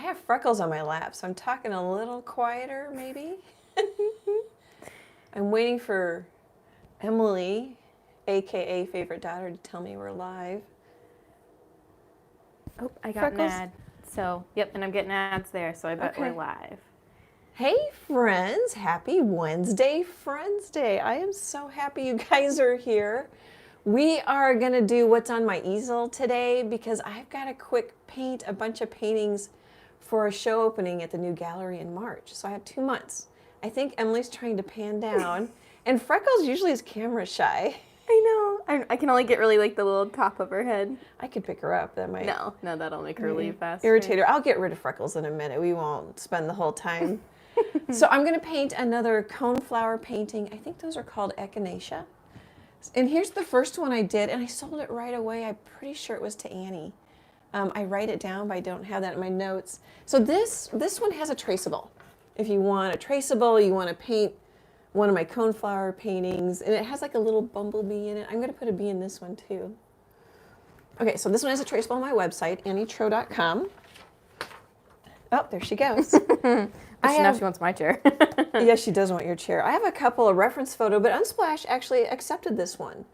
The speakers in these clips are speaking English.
have Freckles on my lap, so I'm talking a little quieter, maybe. I'm waiting for Emily, aka favorite daughter, to tell me we're live. Oh, I got Freckles? an ad. So, yep, and I'm getting ads there, so I bet Okay. we're live. Hey friends, happy Wednesday, Friends Day. I am so happy you guys are here. We are gonna do what's on my easel today because I've got to quick paint a bunch of paintings for a show opening at the new gallery in March. So I have 2 months. I think Emily's trying to pan down, and Freckles usually is camera shy. I know. I can only get really like the little top of her head. I could pick her up. That might No, that'll make her leave faster. irritate her. I'll get rid of Freckles in a minute. We won't spend the whole time. So I'm going to paint another coneflower painting. I think those are called echinacea. And here's the first one I did, and I sold it right away. I'm pretty sure it was to Annie. I write it down, but I don't have that in my notes. So this one has a traceable. If you want a traceable, you want to paint one of my coneflower paintings, and it has like a little bumblebee in it. I'm going to put a bee in this one too. Okay, so this one has a traceable on my website, annietroe.com. Oh, there she goes. Now she wants my chair. Yes, she does want your chair. I have a couple of reference photo, but Unsplash actually accepted this one.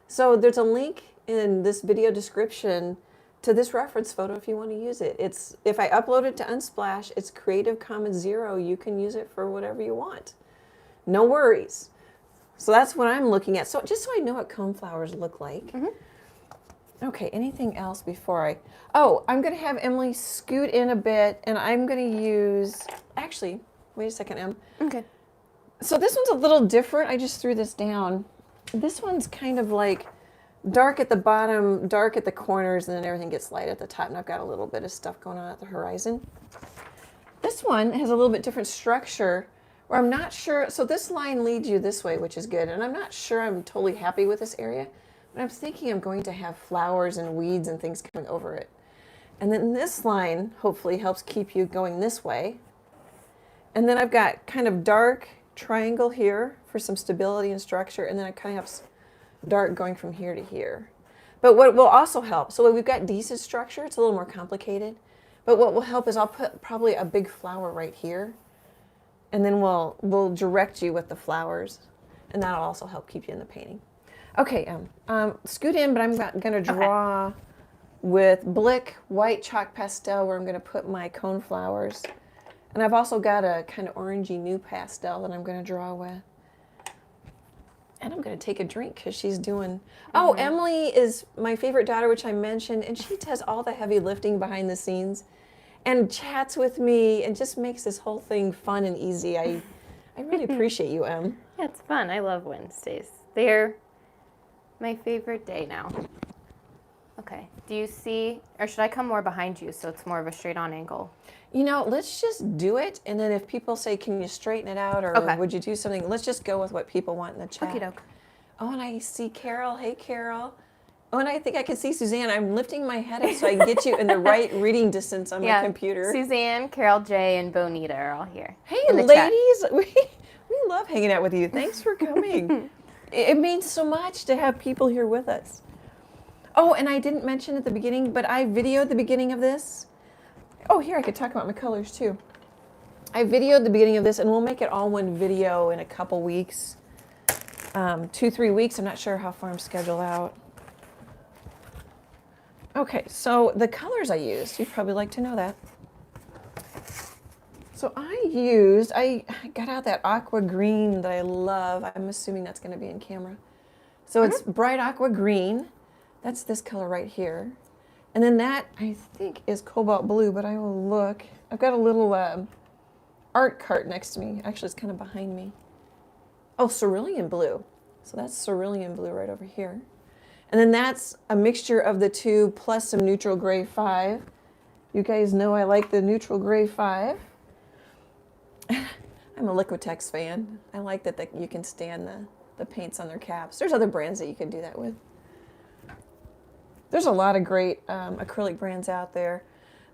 So there's a link in this video description to this reference photo if you want to use it. It's if I upload it to Unsplash, it's Creative Commons 0. You can use it for whatever you want. No worries. So that's what I'm looking at. So just so I know what coneflowers look like. Mm-hmm. Okay, anything else before I... Oh, I'm going to have Emily scoot in a bit, and I'm going to use... Actually, wait a second, Em. Okay. So this one's a little different. I just threw this down. This one's kind of like dark at the bottom, dark at the corners, and then everything gets light at the top, and I've got a little bit of stuff going on at the horizon. This one has a little bit different structure, where I'm not sure... So this line leads you this way, which is good, and I'm not sure I'm totally happy with this area. But I'm thinking I'm going to have flowers and weeds and things coming over it. And then this line hopefully helps keep you going this way. And then I've got kind of dark triangle here for some stability and structure. And then I kind of have dark going from here to here. But what will also help, so we've got decent structure. It's a little more complicated. But what will help is I'll put probably a big flower right here. And then we'll direct you with the flowers. And that'll also help keep you in the painting. Okay, scoot in, but I'm going to draw with Blick white chalk pastel where I'm going to put my coneflowers. And I've also got a kind of orangey new pastel that I'm going to draw with. And I'm going to take a drink because she's doing... Oh, Emily is my favorite daughter, which I mentioned, and she does all the heavy lifting behind the scenes and chats with me and just makes this whole thing fun and easy. I really appreciate you, Em. Yeah, it's fun. I love Wednesdays. They're my favorite day now. Okay. Do you see, or should I come more behind you so it's more of a straight on angle? You know, let's just do it. And then if people say, can you straighten it out or would you do something? Let's just go with what people want in the chat. Okie doke. Oh, and I see Carol. Hey, Carol. Oh, and I think I can see Suzanne. I'm lifting my head up so I can get you in the right reading distance on my computer. Suzanne, Carol J, and Bonita are all here. Hey, ladies. We love hanging out with you. Thanks for coming. It means so much to have people here with us. Oh, and I didn't mention at the beginning, but I videoed the beginning of this. Oh, here, I could talk about my colors too. I videoed the beginning of this, and we'll make it all one video in a couple weeks. 2-3 weeks. I'm not sure how far I'm scheduled out. Okay, so the colors I used, you'd probably like to know that. So I got out that aqua green that I love. I'm assuming that's going to be in camera. So it's bright aqua green. That's this color right here. And then that, I think, is cobalt blue, but I will look. I've got a little art cart next to me. Actually, it's kind of behind me. Oh, cerulean blue. So that's cerulean blue right over here. And then that's a mixture of the two plus some neutral gray 5. You guys know I like the neutral gray 5. I'm a Liquitex fan. I like that you can stand the paints on their caps. There's other brands that you can do that with. There's a lot of great acrylic brands out there.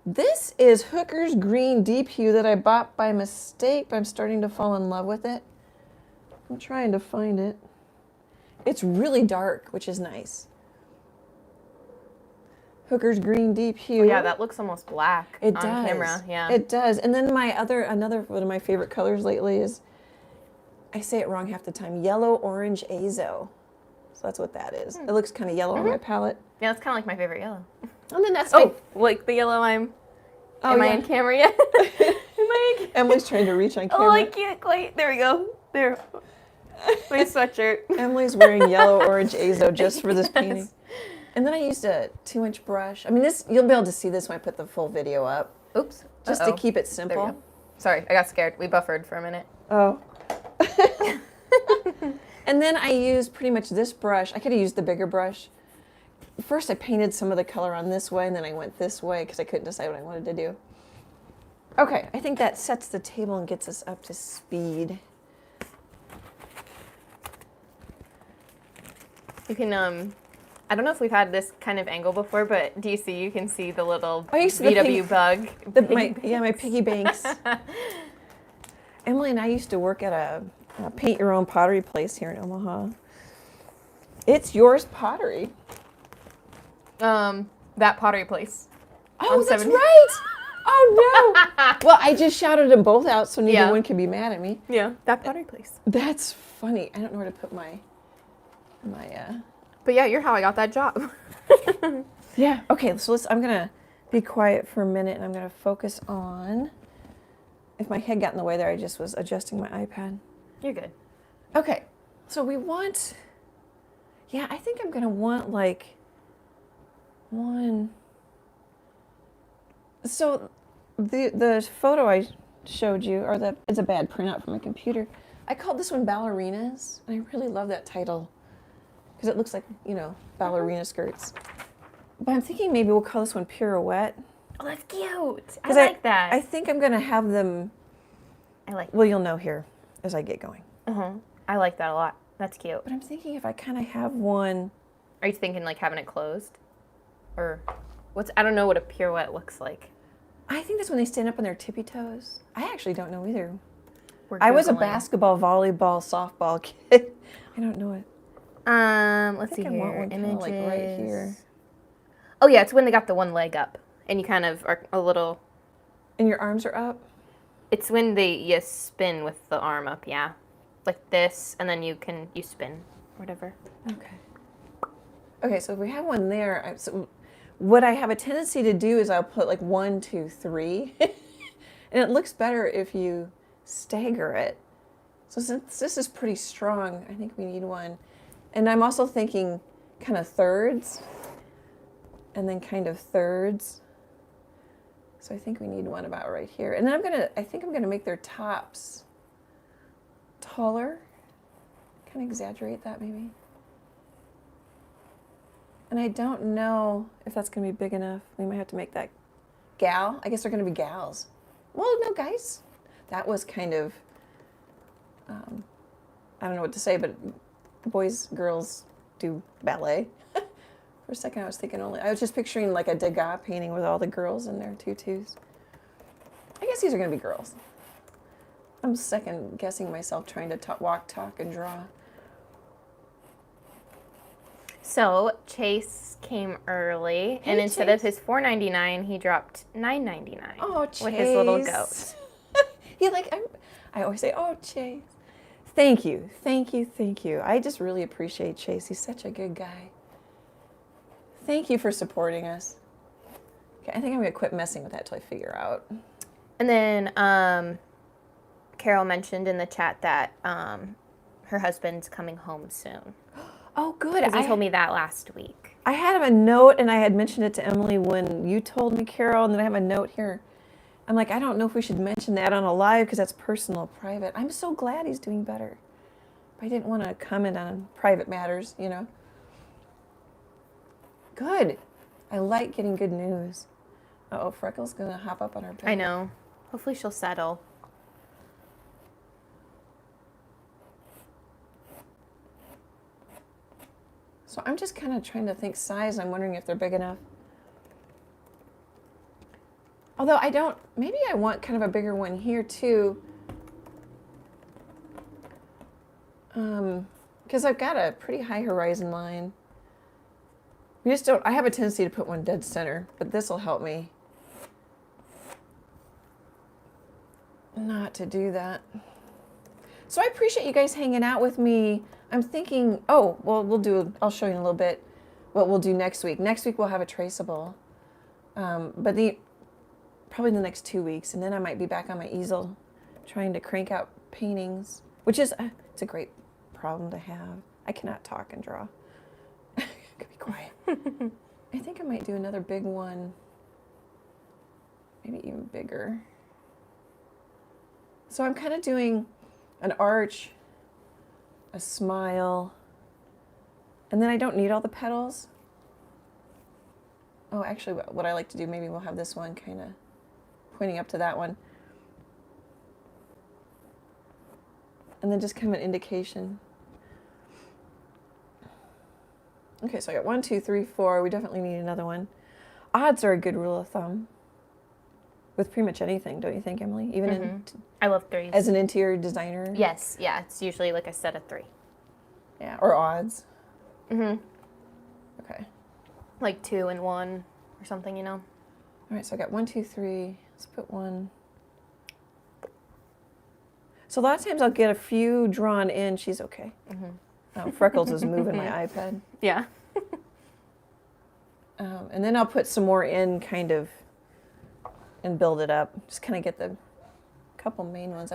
This is Hooker's Green Deep Hue that I bought by mistake, but I'm starting to fall in love with it. I'm trying to find it. It's really dark, which is nice. Hooker's Green Deep Hue. Oh, yeah, that looks almost black It on does. camera. Yeah. It does. And then another one of my favorite colors lately is, I say it wrong half the time, Yellow Orange Azo. So that's what that is. It looks kind of yellow on my palette. Yeah, that's kind of like my favorite yellow. And then that's like the yellow am yeah. I in camera yet? Am I in camera? Emily's trying to reach on camera. Oh, I can't quite. There we go. There. My sweatshirt. Emily's wearing Yellow Orange Azo just for this painting. And then I used a 2-inch brush. I mean, this you'll be able to see this when I put the full video up. Oops. Just to keep it There we simple. go. Sorry, I got scared. We buffered for a minute. Oh. And then I used pretty much this brush. I could have used the bigger brush. First I painted some of the color on this way, and then I went this way because I couldn't decide what I wanted to do. Okay, I think that sets the table and gets us up to speed. You can, I don't know if we've had this kind of angle before, but do you see, you can see the little Oh, you see the VW bug. My piggy banks. Emily and I used to work at a paint your own pottery place here in Omaha. It's Yours Pottery. That pottery place. Oh, On that's 70. right. Oh no. Well, I just shouted them both out so neither Yeah. one could be mad at me. Yeah, that pottery place. That's funny. I don't know where to put my But yeah, you're how I got that job. Yeah. Okay, so I'm gonna be quiet for a minute and I'm gonna focus on, if my head got in the way there, I just was adjusting my iPad. You're good. Okay. So we want, yeah, I think I'm gonna want like one. So the photo I showed you, or it's a bad printout from my computer. I called this one Ballerinas, and I really love that title because it looks like, ballerina skirts. But I'm thinking maybe we'll call this one Pirouette. Oh, that's cute. I like that. I think I'm gonna have them. I like. Well, you'll know here as I get going. I like that a lot. That's cute. But I'm thinking if I kind of have one. Are you thinking like having it closed, or I don't know what a pirouette looks like. I think that's when they stand up on their tippy toes. I actually don't know either. We're I was a Googling. basketball, volleyball, softball kid. I don't know it. Let's see I want here. one kinda like right here. Oh yeah, it's when they got the one leg up, and you kind of are a little. And your arms are up? It's when you spin with the arm up, yeah, like this, and then you spin, whatever. Okay. Okay, so if we have one there, so what I have a tendency to do is I'll put like 1, 2, 3, and it looks better if you stagger it. So since this is pretty strong, I think we need one. And I'm also thinking kind of thirds, and then kind of thirds. So I think we need one about right here. And then I think I'm gonna make their tops taller. Kind of exaggerate that maybe. And I don't know if that's gonna be big enough. We might have to make that gal. I guess they're gonna be gals. Well, no, guys. That was kind of, I don't know what to say, but boys, girls do ballet. For a second, I was just picturing like a Degas painting with all the girls in their tutus. I guess these are gonna be girls. I'm second guessing myself trying to walk, talk, and draw. So Chase came early, and instead of his $4.99, he dropped $9.99. Oh, Chase. With his little goat. I always say, oh, Chase. Thank you, thank you, thank you. I just really appreciate Chase. He's such a good guy. Thank you for supporting us. Okay, I think I'm gonna quit messing with that till I figure out. And then Carol mentioned in the chat that her husband's coming home soon. Oh, good. Because he told me that last week. I had a note, and I had mentioned it to Emily when you told me, Carol, and then I have a note here. I'm like, I don't know if we should mention that on a live because that's personal, private. I'm so glad he's doing better. I didn't want to comment on private matters, Good. I like getting good news. Uh-oh, Freckles going to hop up on our bed. I know. Hopefully she'll settle. So I'm just kind of trying to think size. I'm wondering if they're big enough. Although maybe I want kind of a bigger one here too. Because I've got a pretty high horizon line. We just don't, I have a tendency to put one dead center, but this will help me not to do that. So I appreciate you guys hanging out with me. I'm thinking, oh, well, I'll show you in a little bit what we'll do next week. Next week we'll have a traceable, but probably in the next 2 weeks, and then I might be back on my easel trying to crank out paintings, which is, it's a great problem to have. I cannot talk and draw. I could be quiet. I think I might do another big one, maybe even bigger. So I'm kind of doing an arch, a smile, and then I don't need all the petals. Oh, actually, what I like to do, maybe we'll have this one kind of pointing up to that one. And then just kind of an indication. Okay, so I got 1, 2, 3, 4. We definitely need another one. Odds are a good rule of thumb with pretty much anything, don't you think, Emily? Even in, I love threes. as an interior designer? Yes, yeah, it's usually like a set of 3. Yeah, or odds. Mm-hmm. Okay. Like 2 and 1 or something, you know? All right, so I got 1, 2, 3. Let's put 1. So a lot of times I'll get a few drawn in. She's okay. Freckles is moving my iPad. Yeah. And then I'll put some more in kind of and build it up. Just kind of get the couple main ones.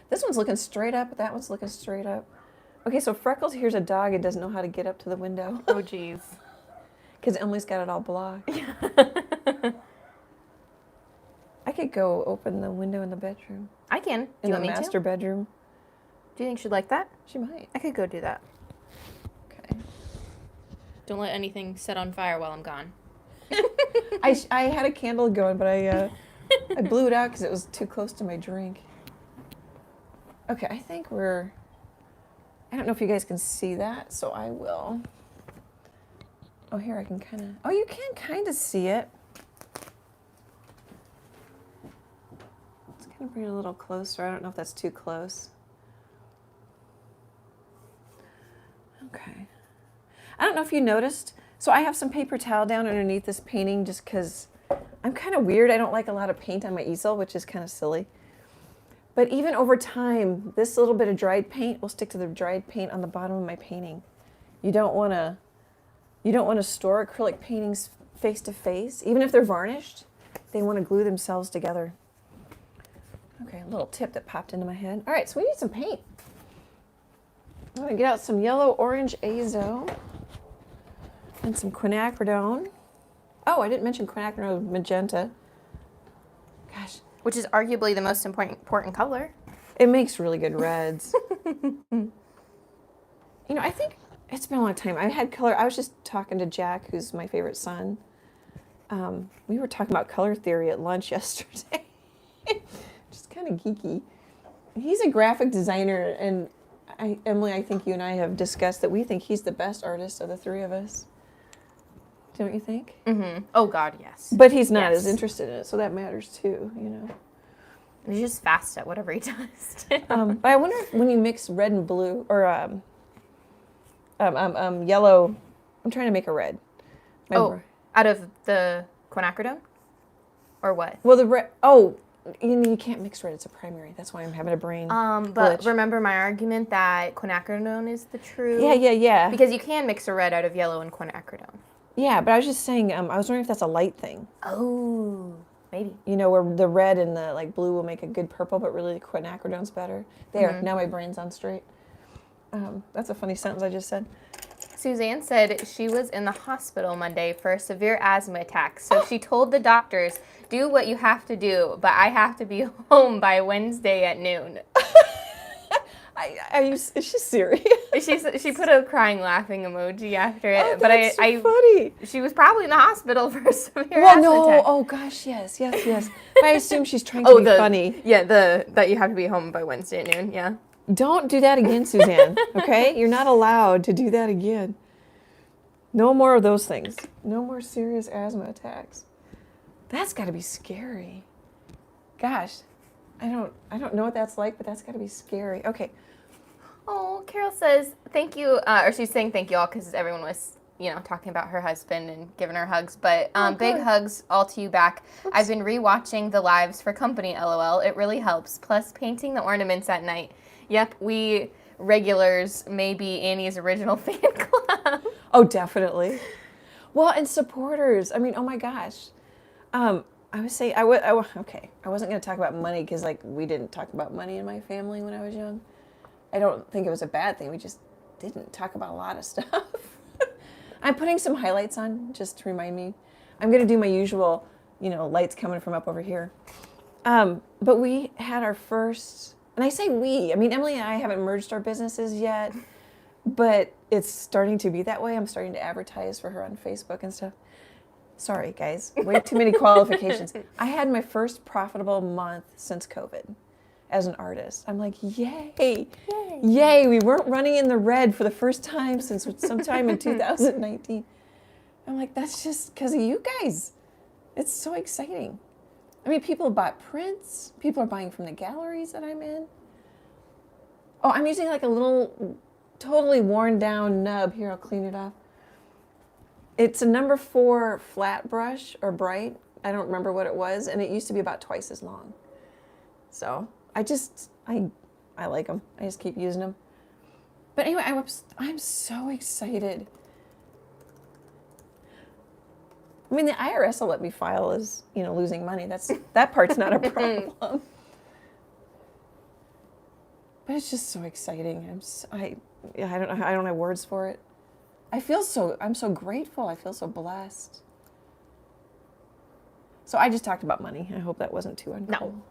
This one's looking straight up. That one's looking straight up. Okay, so Freckles hears a dog and doesn't know how to get up to the window. Oh, geez. Because Emily's got it all blocked. I could go open the window in the bedroom. I can. In the master bedroom. Do you think she'd like that? She might. I could go do that. Okay. Don't let anything set on fire while I'm gone. I had a candle going, but I blew it out because it was too close to my drink. Okay, I think I don't know if you guys can see that, so I will. Oh, here I can kind of, oh, you can kind of see it. Let's kind of bring it a little closer. I don't know if that's too close. Okay. I don't know if you noticed, so I have some paper towel down underneath this painting just because I'm kind of weird. I don't like a lot of paint on my easel, which is kind of silly. But even over time, this little bit of dried paint will stick to the dried paint on the bottom of my painting. You don't want to store acrylic paintings face to face. Even if they're varnished, they want to glue themselves together. Okay, a little tip that popped into my head. All right, so we need some paint. I'm going to get out some yellow orange azo and some quinacridone. Oh, I didn't mention quinacridone magenta. Gosh. Which is arguably the most important color. It makes really good reds. You know, I think it's been a long time. I had color. I was just talking to Jack, who's my favorite son. We were talking about color theory at lunch yesterday. Just kind of geeky. He's a graphic designer, and Emily, I think you and I have discussed that we think he's the best artist of the three of us. Don't you think? Mm-hmm. Oh, God, yes. But he's not as interested in it, so that matters too, you know. He's just fast at whatever he does. But I wonder if when you mix red and blue, or yellow, I'm trying to make a red. Out of the quinacridone? Or what? Well, the red, you can't mix red, it's a primary. That's why I'm having a brain But glitch. remember my argument that quinacridone is the true? Yeah. Because you can mix a red out of yellow and quinacridone. Yeah, but I was just saying, I was wondering if that's a light thing. Oh, maybe. You know, where the red and the blue will make a good purple, but really the quinacridone's better. There, now my brain's on straight. That's a funny sentence I just said. Suzanne said she was in the hospital Monday for a severe asthma attack, so she told the doctors, do what you have to do, but I have to be home by Wednesday at noon. Is she serious? She put a crying, laughing emoji after it. Oh, but that's so funny. She was probably in the hospital for a severe Well, asthma no. attack. Oh, gosh, yes. But I assume she's trying to be funny. Yeah, that you have to be home by Wednesday at noon, yeah. Don't do that again, Suzanne, okay? You're not allowed to do that again. No more of those things. No more serious asthma attacks. That's got to be scary. Gosh, I don't know what that's like, but that's got to be scary. Okay. Oh, Carol says thank you, or she's saying thank you all because everyone was talking about her husband and giving her hugs. But big good. hugs all to you back. I've been rewatching the lives for company, LOL. It really helps. Plus, painting the ornaments at night. Yep, we regulars may be Annie's original fan club. Oh, definitely. Well, and supporters. I mean, oh my gosh. I would say okay. I wasn't going to talk about money because like we didn't talk about money in my family when I was young. I don't think it was a bad thing. We just didn't talk about a lot of stuff. I'm putting some highlights on just to remind me. I'm going to do my usual, lights coming from up over here. But we had our first, and I say we, I mean, Emily and I haven't merged our businesses yet, but it's starting to be that way. I'm starting to advertise for her on Facebook and stuff. Sorry, guys. Way too many qualifications. I had my first profitable month since COVID as an artist. I'm like, yay. Yay. We weren't running in the red for the first time since sometime in 2019. I'm like, that's just because of you guys. It's so exciting. I mean, people bought prints. People are buying from the galleries that I'm in. Oh, I'm using like a little totally worn down nub. Here, I'll clean it off. It's a number 4 flat brush or bright. I don't remember what it was, and it used to be about twice as long. So I like them. I just keep using them. But anyway, I'm so excited. I mean, the IRS will let me file as losing money. That part's not a problem. But it's just so exciting. I don't have words for it. I'm so grateful. I feel so blessed. So I just talked about money. I hope that wasn't too uncool.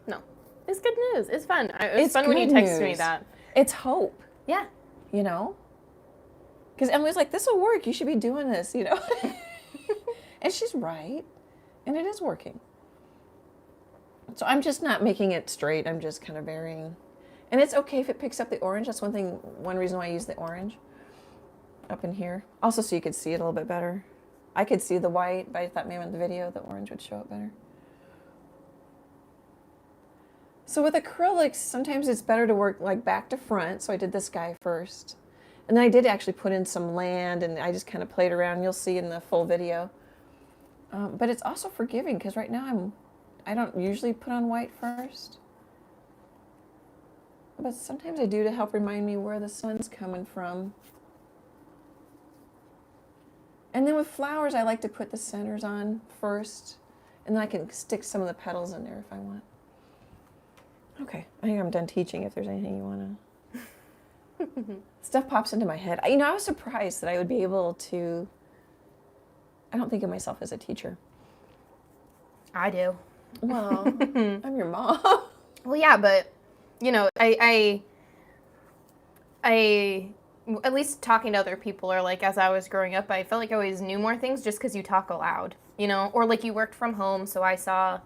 No. It's good news. It's fun. It was fun when you texted me that. It's hope. Yeah. Because Emily's like, this will work. You should be doing this, And she's right. And it is working. So I'm just not making it straight. I'm just kind of varying. And it's okay if it picks up the orange. That's one reason why I use the orange up in here. Also so you could see it a little bit better. I could see the white, but I thought maybe in the video the orange would show up better. So with acrylics, sometimes it's better to work like back to front. So I did this guy first. And then I did actually put in some land and I just kind of played around. You'll see in the full video. But it's also forgiving because right now I don't usually put on white first. But sometimes I do to help remind me where the sun's coming from. And then with flowers, I like to put the centers on first. And then I can stick some of the petals in there if I want. Okay, I think I'm done teaching if there's anything you want to... Stuff pops into my head. I was surprised that I would be able to... I don't think of myself as a teacher. I do. Well, I'm your mom. Well, yeah, but, I at least talking to other people or like as I was growing up, I felt like I always knew more things just because you talk aloud, or like you worked from home. So I saw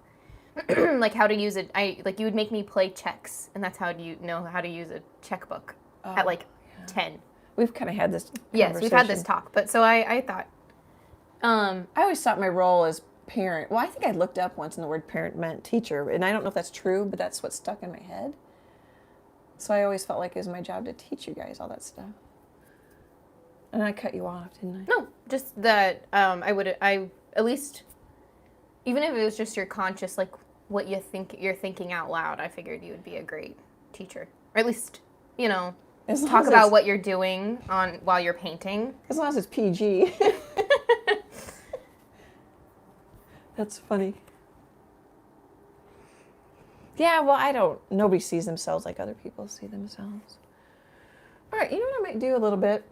like how to use it. You would make me play checks and that's how you know how to use a checkbook at like 10. We've kind of had this conversation. Yes, we've had this talk. But so I thought. I always thought my role as parent, well, I think I looked up once and the word parent meant teacher. And I don't know if that's true, but that's what stuck in my head. So I always felt like it was my job to teach you guys all that stuff. And I cut you off, didn't I? No, just that I at least, even if it was just your conscious, like what you're thinking out loud, I figured you would be a great teacher. Or at least, talk about what you're doing while you're painting. As long as it's PG. That's funny. Yeah, well, nobody sees themselves like other people see themselves. All right, you know what I might do a little bit?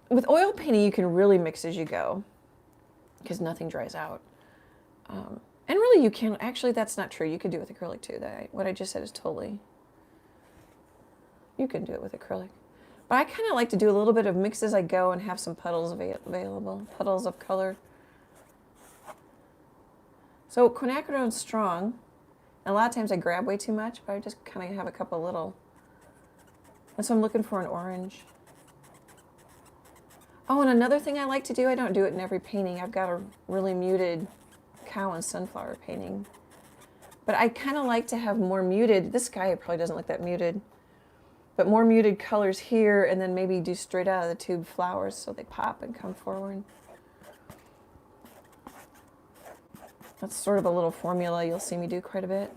With oil painting, you can really mix as you go because nothing dries out. And really, you can, actually, that's not true. You could do it with acrylic too. What I just said is totally, you can do it with acrylic. But I kind of like to do a little bit of mix as I go and have some puddles available, puddles of color. So quinacridone's strong. And a lot of times I grab way too much, but I just kind of have a couple little. And so I'm looking for an orange. Oh, and another thing I like to do, I don't do it in every painting. I've got a really muted cow and sunflower painting. But I kind of like to have more muted. This guy probably doesn't look that muted. but more muted colors here, and then maybe do straight out of the tube flowers so they pop and come forward. That's sort of a little formula you'll see me do quite a bit.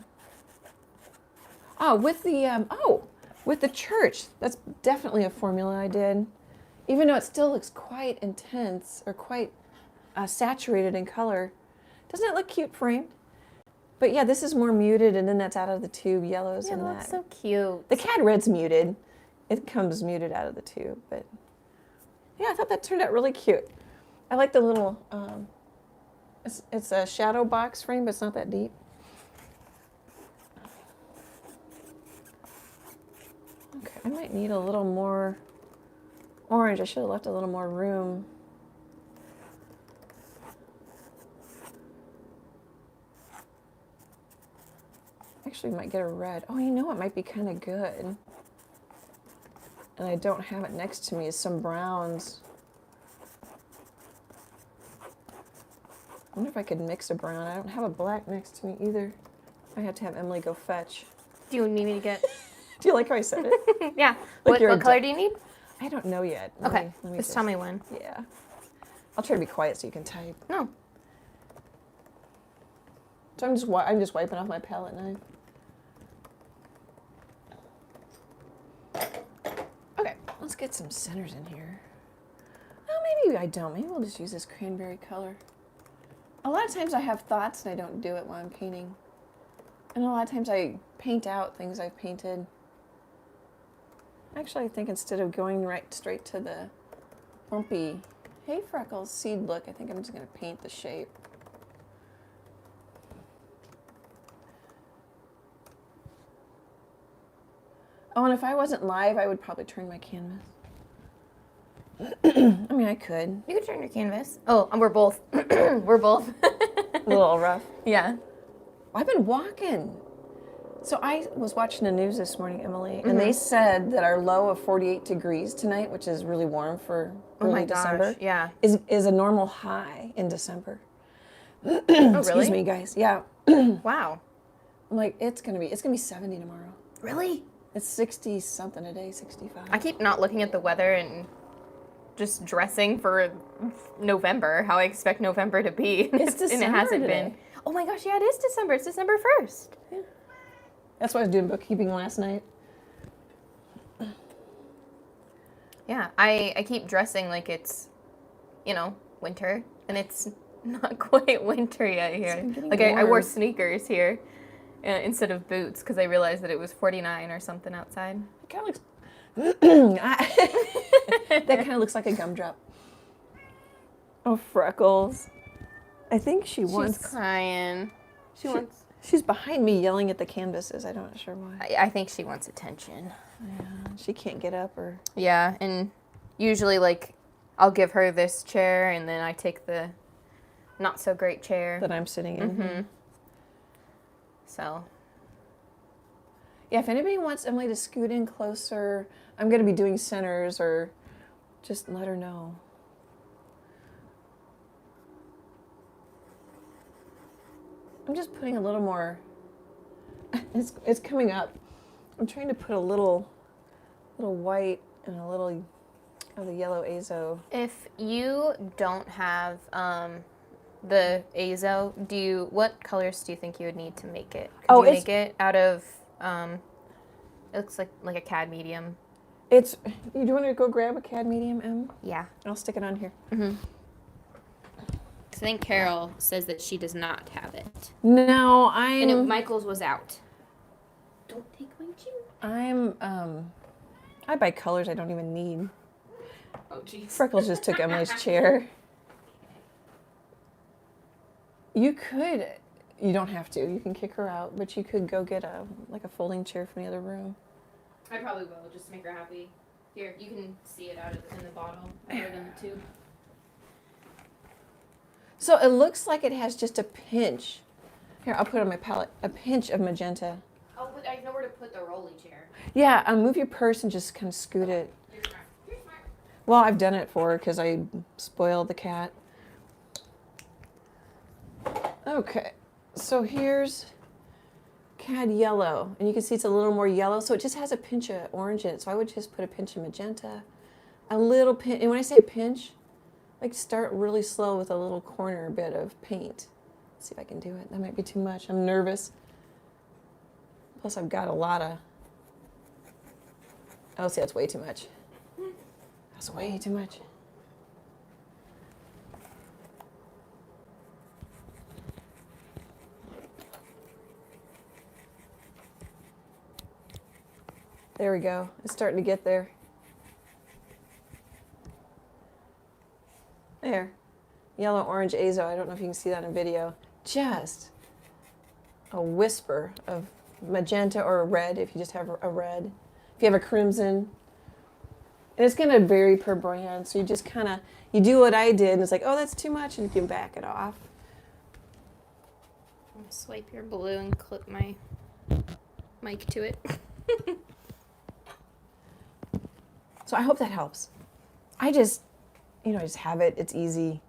Oh, with the church, that's definitely a formula I did. Even though it still looks quite intense or quite saturated in color. Doesn't it look cute framed? But yeah, this is more muted, and then that's out of the tube yellows and that. That's so cute. The Cad red's muted. It comes muted out of the tube, but yeah, I thought that turned out really cute. I like the little, it's a shadow box frame, but it's not that deep. Okay, I might need a little more orange. I should have left a little more room. Actually, might get a red. Oh, you know what might be kind of good? And I don't have it next to me is some browns. I wonder if I could mix a brown. I don't have a black next to me either. I had to have Emily go fetch. Do you need me to get? Do you like how I said it? Yeah. Like What color do you need? I don't know yet. Okay. Let me Just tell me when. Yeah. I'll try to be quiet so you can type. No. So I'm just wiping off my palette knife. Okay, let's get some centers in here. Oh, maybe I don't. Maybe we'll just use this cranberry color. A lot of times I have thoughts and I don't do it while I'm painting. And a lot of times I paint out things I've painted. Actually, I think instead of going right straight to the bumpy Hey Freckles seed look, I think I'm just going to paint the shape. Oh, and if I wasn't live, I would probably turn my canvas. I mean, I could. You could turn your canvas. Oh, and we're both. We're both. A little rough. Yeah. I've been walking. So I was watching the news this morning, Emily, and they said that our low of 48 degrees tonight, which is really warm for early December, yeah, is a normal high in December. Oh, really? Excuse me, guys. Yeah. Wow. I'm like, it's gonna be 70 tomorrow. Really? It's 60 something a day, 65. I keep not looking at the weather and just dressing for November, how I expect November to be. It's December and it hasn't today. been. Oh my gosh, yeah, it is December. It's December 1st. Yeah. That's why I was doing bookkeeping last night. Yeah, I keep dressing like it's, winter, and it's not quite winter yet here. Like I wore sneakers here instead of boots because I realized that it was 49 or something outside. It kind of looks. That kind of looks like a gumdrop. Oh, Freckles. I think she wants. She's crying. She's behind me yelling at the canvases. I'm not sure why. I think she wants attention. Yeah, she can't get up or. Yeah, and usually I'll give her this chair and then I take the not so great chair that I'm sitting in. Mm-hmm. So. Yeah, if anybody wants Emily to scoot in closer, I'm going to be doing centers, or just let her know. I'm just putting a little more. It's coming up. I'm trying to put a little white and a little of the yellow azo. If you don't have the azo, what colors do you think you would need to make it? Could you make it out of? It looks like a Cad medium. You do want to go grab a Cad medium, Em? Yeah. I'll stick it on here. Mm-hmm. I think Carol says that she does not have it. No, Michael's was out. Don't take my chair. I buy colors I don't even need. Oh, jeez. Freckles just took Emily's chair. You don't have to. You can kick her out, but you could go get a folding chair from the other room. I probably will, just to make her happy. Here, you can see it in the bottle, rather than the tube. So it looks like it has just a pinch. Here, I'll put it on my palette. A pinch of magenta. Oh, but I know where to put the rolly chair. Yeah, move your purse and just kind of scoot it. You're smart. You're smart. Well, I've done it for her because I spoiled the cat. Okay, so here's Cad Yellow, and you can see it's a little more yellow, so it just has a pinch of orange in it. So I would just put a pinch of magenta, a little pinch, and when I say a pinch, like start really slow with a little corner bit of paint. Let's see if I can do it. That might be too much. I'm nervous. Plus I've got a lot of, oh, see, that's way too much. That's way too much. There we go. It's starting to get there. There. Yellow, orange, Easel. I don't know if you can see that in video. Just a whisper of magenta or a red if you just have a red. If you have a crimson. And it's going to vary per brand. So you just kind of, you do what I did and it's like, oh, that's too much. And you can back it off. I'll swipe your blue and clip my mic to it. So I hope that helps. I just, just have it. It's easy.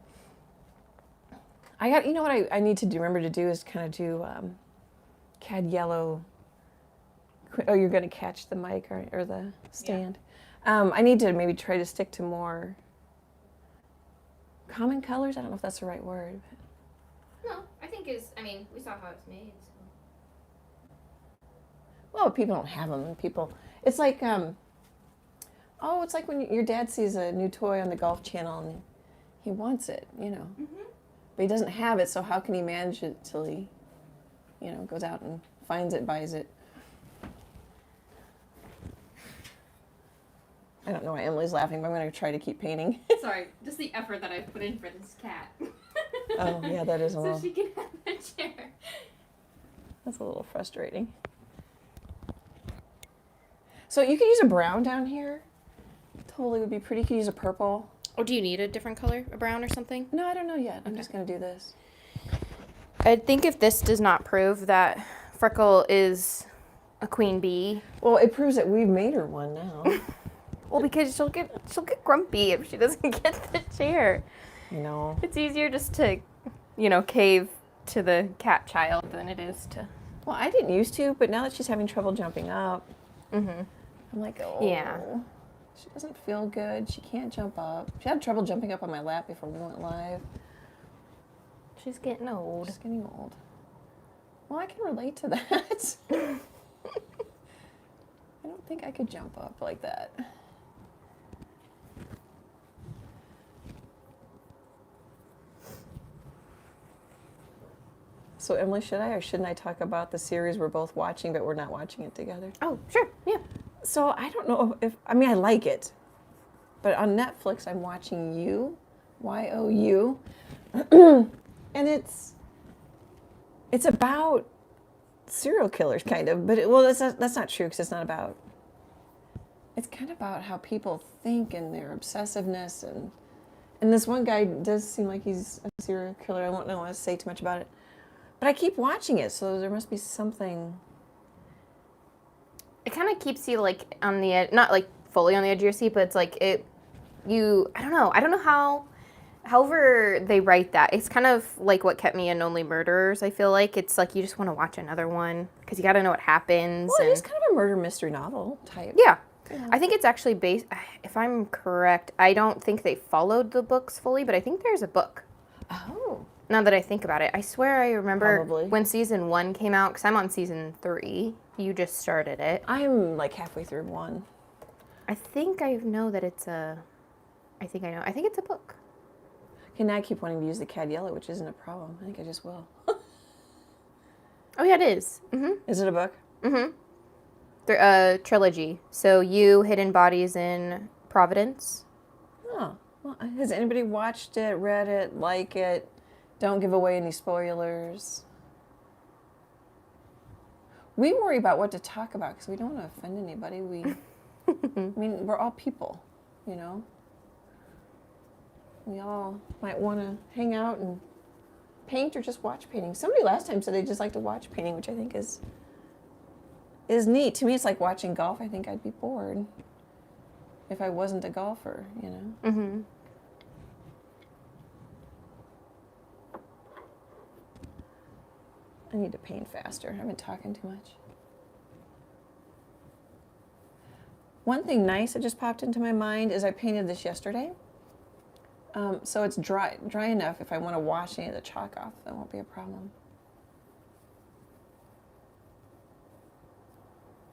I got, what I need to do, remember to do is kind of do Cad Yellow. Oh, you're going to catch the mic or the stand. Yeah. I need to maybe try to stick to more common colors. I don't know if that's the right word. But. No, I think we saw how it's made. So. Well, people don't have them. It's like, it's like when your dad sees a new toy on the Golf Channel and he wants it, Mm-hmm. But he doesn't have it, so how can he manage it till he, goes out and finds it, buys it. I don't know why Emily's laughing, but I'm going to try to keep painting. Sorry, just the effort that I've put in for this cat. Oh, yeah, that is a little... So she can have that chair. That's a little frustrating. So you could use a brown down here. Totally would be pretty. You could use a purple. Oh, do you need a different color, a brown or something? No, I don't know yet. I'm just going to do this. I think if this does not prove that Freckle is a queen bee. Well, it proves that we've made her one now. Well, because she'll get grumpy if she doesn't get the chair. No. It's easier just to, cave to the cat child than it is to... Well, I didn't used to, but now that she's having trouble jumping up, mm-hmm. I'm like, oh. Yeah. She doesn't feel good. She can't jump up. She had trouble jumping up on my lap before we went live. She's getting old. She's getting old. Well, I can relate to that. I don't think I could jump up like that. So, Emily, should I or shouldn't I talk about the series we're both watching, but we're not watching it together? Oh, sure. Yeah. So, I don't know I like it. But on Netflix, I'm watching You, Y-O-U. And it's about serial killers, kind of. But, that's not true, because it's not about... It's kind of about how people think and their obsessiveness. And this one guy does seem like he's a serial killer. I don't want to say too much about it. But I keep watching it, so there must be something. It kind of keeps you like on the edge, not like fully on the edge of your seat, but it's like I don't know how, however they write that. It's kind of like what kept me in Only Murderers, I feel like. It's like you just want to watch another one because you got to know what happens. Well, it is kind of a murder mystery novel type. Yeah. I think it's actually based, if I'm correct, I don't think they followed the books fully, but I think there's a book. Oh. Now that I think about it, I swear I remember Probably. When season 1 came out, because I'm on season 3. You just started it. I'm like halfway through 1. I think I know that it's a... I think it's a book. Okay, now I keep wanting to use the Cad Yellow, which isn't a problem. I think I just will. Oh, yeah, it is. Mm-hmm. Is it a book? Mm-hmm. They're a trilogy. So You, Hidden Bodies in Providence. Oh. Well, has anybody watched it, read it, like it? Don't give away any spoilers. We worry about what to talk about because we don't want to offend anybody. We're all people, We all might want to hang out and paint or just watch painting. Somebody last time said they just like to watch painting, which I think is neat. To me, it's like watching golf. I think I'd be bored if I wasn't a golfer, Mm-hmm. I need to paint faster. I've been talking too much. One thing nice that just popped into my mind is I painted this yesterday. So it's dry enough. If I want to wash any of the chalk off, that won't be a problem.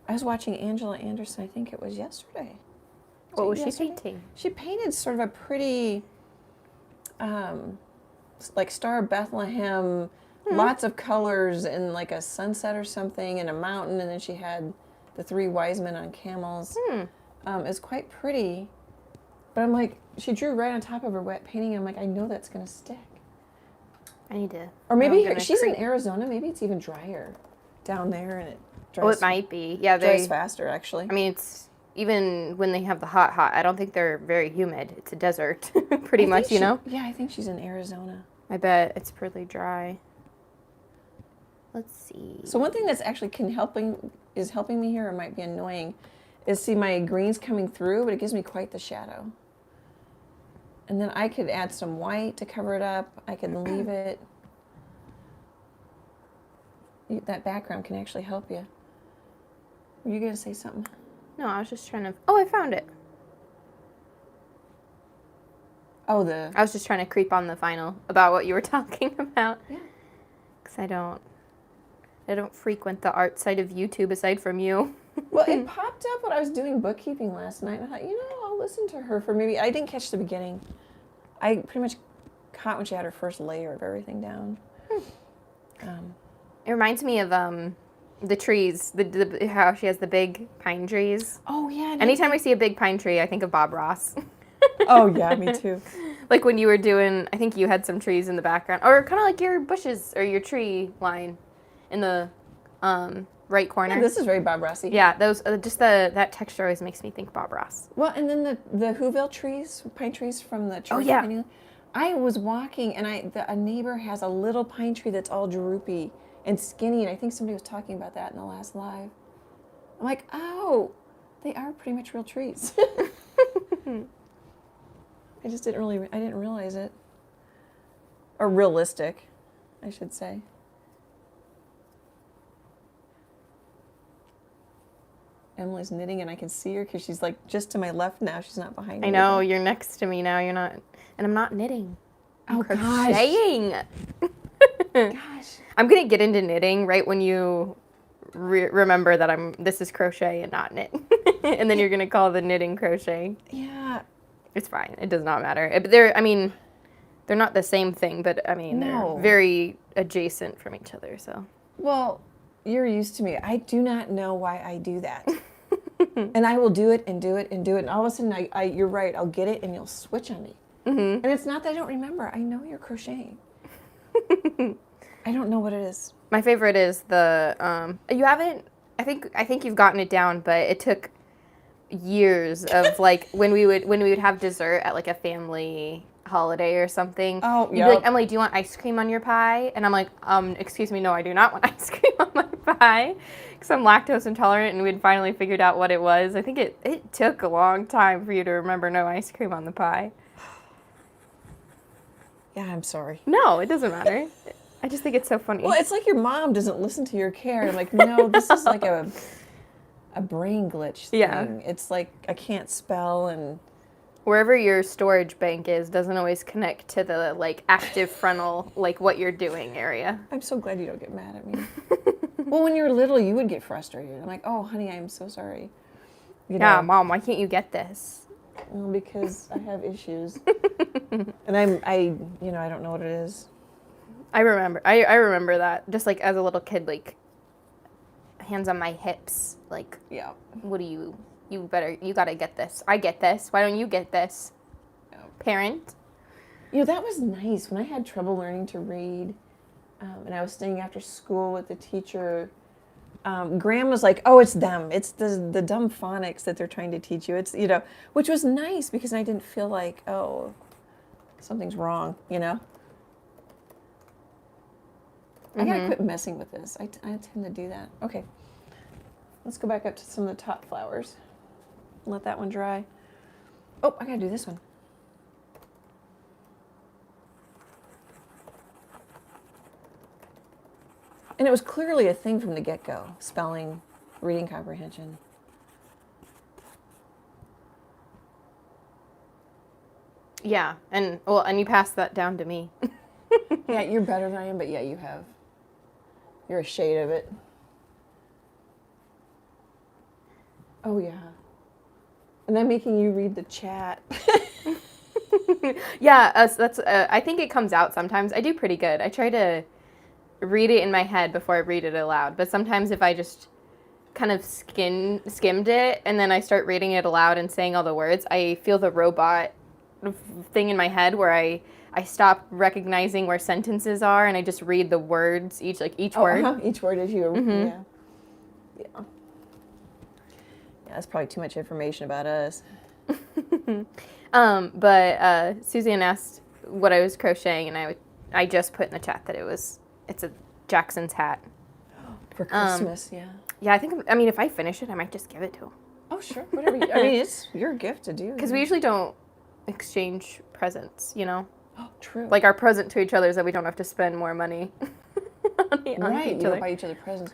I was watching Angela Anderson, I think it was yesterday. What was she painting? She painted sort of a pretty, like Star of Bethlehem, lots of colors and like a sunset or something and a mountain, and then she had the 3 wise men on camels. It's quite pretty. But I'm like, she drew right on top of her wet painting, and I'm like, I know that's going to stick. I need to. Or maybe she's in Arizona, maybe it's even drier down there, and it dries. Oh, it might be. Yeah, dries faster, actually. I mean, it's even when they have the hot, I don't think they're very humid. It's a desert, pretty much, you know? Yeah, I think she's in Arizona. I bet it's pretty dry. Let's see. So one thing that's actually is helping me here, or might be annoying, is see my greens coming through, but it gives me quite the shadow. And then I could add some white to cover it up. I could leave it. That background can actually help you. Were you going to say something? No, I was just trying to... Oh, I found it. Oh, I was just trying to creep on the final about what you were talking about. Yeah. Because I don't frequent the art side of YouTube aside from you. Well, it popped up when I was doing bookkeeping last night. I thought, I'll listen to her for maybe... I didn't catch the beginning. I pretty much caught when she had her first layer of everything down. It reminds me of the trees, how she has the big pine trees. Oh, yeah. Anytime I see a big pine tree, I think of Bob Ross. Oh, yeah, me too. Like when you were doing, I think you had some trees in the background, or kind of like your bushes or your tree line in the right corner. Yeah, this is very Bob Rossy. Yeah, those that texture always makes me think Bob Ross. Well, and then the Whoville trees, pine trees from the church. Oh, yeah. Painting. I was walking, and a neighbor has a little pine tree that's all droopy and skinny, and I think somebody was talking about that in the last live. I'm like, oh, they are pretty much real trees. I didn't realize it. Or realistic, I should say. Emily's knitting, and I can see her because she's like just to my left now. She's not behind me. I know, you're next to me now. You're not, and I'm not knitting. I'm crocheting. Gosh. I'm gonna get into knitting right when you remember that this is crochet and not knit, and then you're gonna call the knitting crochet. Yeah. It's fine. It does not matter. They're not the same thing, but they're very adjacent from each other. So. Well, you're used to me. I do not know why I do that. And I will do it and do it and do it. And all of a sudden, you're right. I'll get it and you'll switch on me. Mm-hmm. And it's not that I don't remember. I know you're crocheting. I don't know what it is. My favorite is the, you haven't, I think you've gotten it down, but it took years of like when we would have dessert at like a family holiday or something. Oh, you'd be like, Emily, do you want ice cream on your pie? And I'm like, excuse me, no, I do not want ice cream on my pie because I'm lactose intolerant, and we'd finally figured out what it was. I think it took a long time for you to remember no ice cream on the pie. Yeah, I'm sorry. No, it doesn't matter. I just think it's so funny. Well, it's like your mom doesn't listen to your care. I'm like, no, this is like a brain glitch thing. Yeah. It's like I can't spell, and wherever your storage bank is doesn't always connect to the like active frontal, like what you're doing area. I'm so glad you don't get mad at me. Well, when you were little, you would get frustrated. I'm like, oh, honey, I'm so sorry. Yeah, Mom, why can't you get this? Well, because I have issues, and I don't know what it is. I remember that just like as a little kid, like hands on my hips, like, yeah. What do you gotta get this. I get this. Why don't you get this? Yeah. Parent. That was nice when I had trouble learning to read, and I was staying after school with the teacher. Graham was like, oh, it's them. It's the dumb phonics that they're trying to teach you. It's, which was nice because I didn't feel like, oh, something's wrong, I gotta quit messing with this. I tend to do that. Okay. Let's go back up to some of the top flowers. Let that one dry. Oh, I gotta do this one. And it was clearly a thing from the get-go. Spelling, reading comprehension. Yeah, and you passed that down to me. Yeah, you're better than I am, but yeah, you have. You're a shade of it. Oh, yeah. And I'm making you read the chat. Yeah, that's. I think it comes out sometimes. I do pretty good. I try to read it in my head before I read it aloud. But sometimes if I just kind of skimmed it and then I start reading it aloud and saying all the words, I feel the robot thing in my head where I stop recognizing where sentences are and I just read the words, each word. Uh-huh. Each word is you. Mm-hmm. Yeah. Yeah, that's probably too much information about us. But Suzanne asked what I was crocheting, and I just put in the chat that it's a Jackson's hat. For Christmas, yeah. Yeah, I mean, if I finish it, I might just give it to him. Oh, sure. Whatever. I mean, it's your gift to do. Because we usually don't exchange presents, you know? Oh, true. Like, our present to each other is that we don't have to spend more money on right, each you other. don't buy each other presents.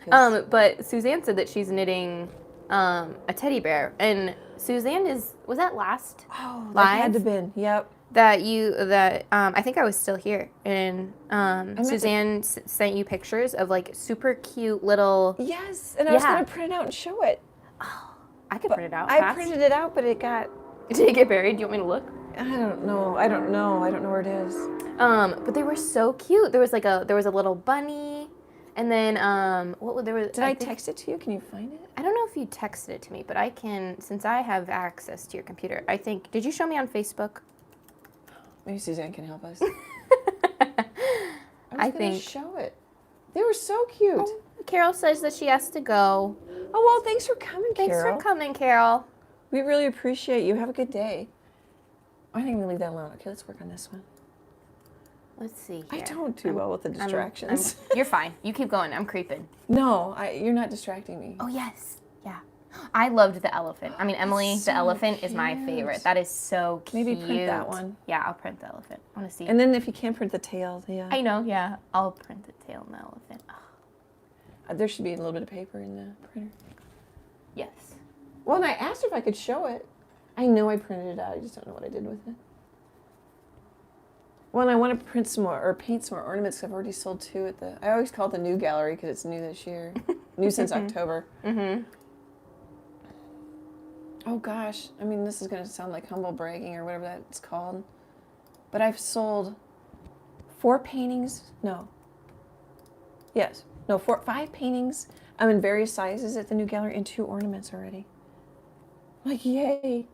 But Suzanne said that she's knitting a teddy bear. And Suzanne was that last live? That had to been, yep. I think I was still here. And Suzanne sent you pictures of, like, super cute little... Yes, and I was going to print it out and show it. Oh, I could print it out. I printed it out, but it got... Did it get buried? Do you want me to look? I don't know where it is. But they were so cute. There was a little bunny, and then Did I text it to you? Can you find it? I don't know if you texted it to me, but I can, since I have access to your computer. I think, did you show me on Facebook? Maybe Suzanne can help us. I think show it. They were so cute. Oh, Carol says that she has to go. Oh well, thanks for coming, Carol. Thanks for coming, Carol. We really appreciate you. Have a good day. I think we'll leave that alone. Okay, let's work on this one. Let's see here. I don't do well with the distractions. You're fine. You keep going. I'm creeping. No, you're not distracting me. Oh, yes. Yeah. I loved the elephant. I mean, Emily, the elephant is my favorite. That is so cute. Maybe print that one. Yeah, I'll print the elephant. I want to see. And then if you can't print the tail, yeah. I know, yeah. I'll print the tail and the elephant. Oh. There should be a little bit of paper in the printer. Yes. Well, and I asked her if I could show it. I know I printed it out. I just don't know what I did with it. Well, and I want to print some more, or paint some more ornaments. I've already sold 2 at the... I always call it the new gallery because it's new this year. New since October. Mm-hmm. Oh, gosh. I mean, this is going to sound like humble bragging or whatever that's called. But I've sold 4 paintings. No. Yes. No, 5 paintings. I'm in various sizes at the new gallery and 2 ornaments already. I'm like, yay.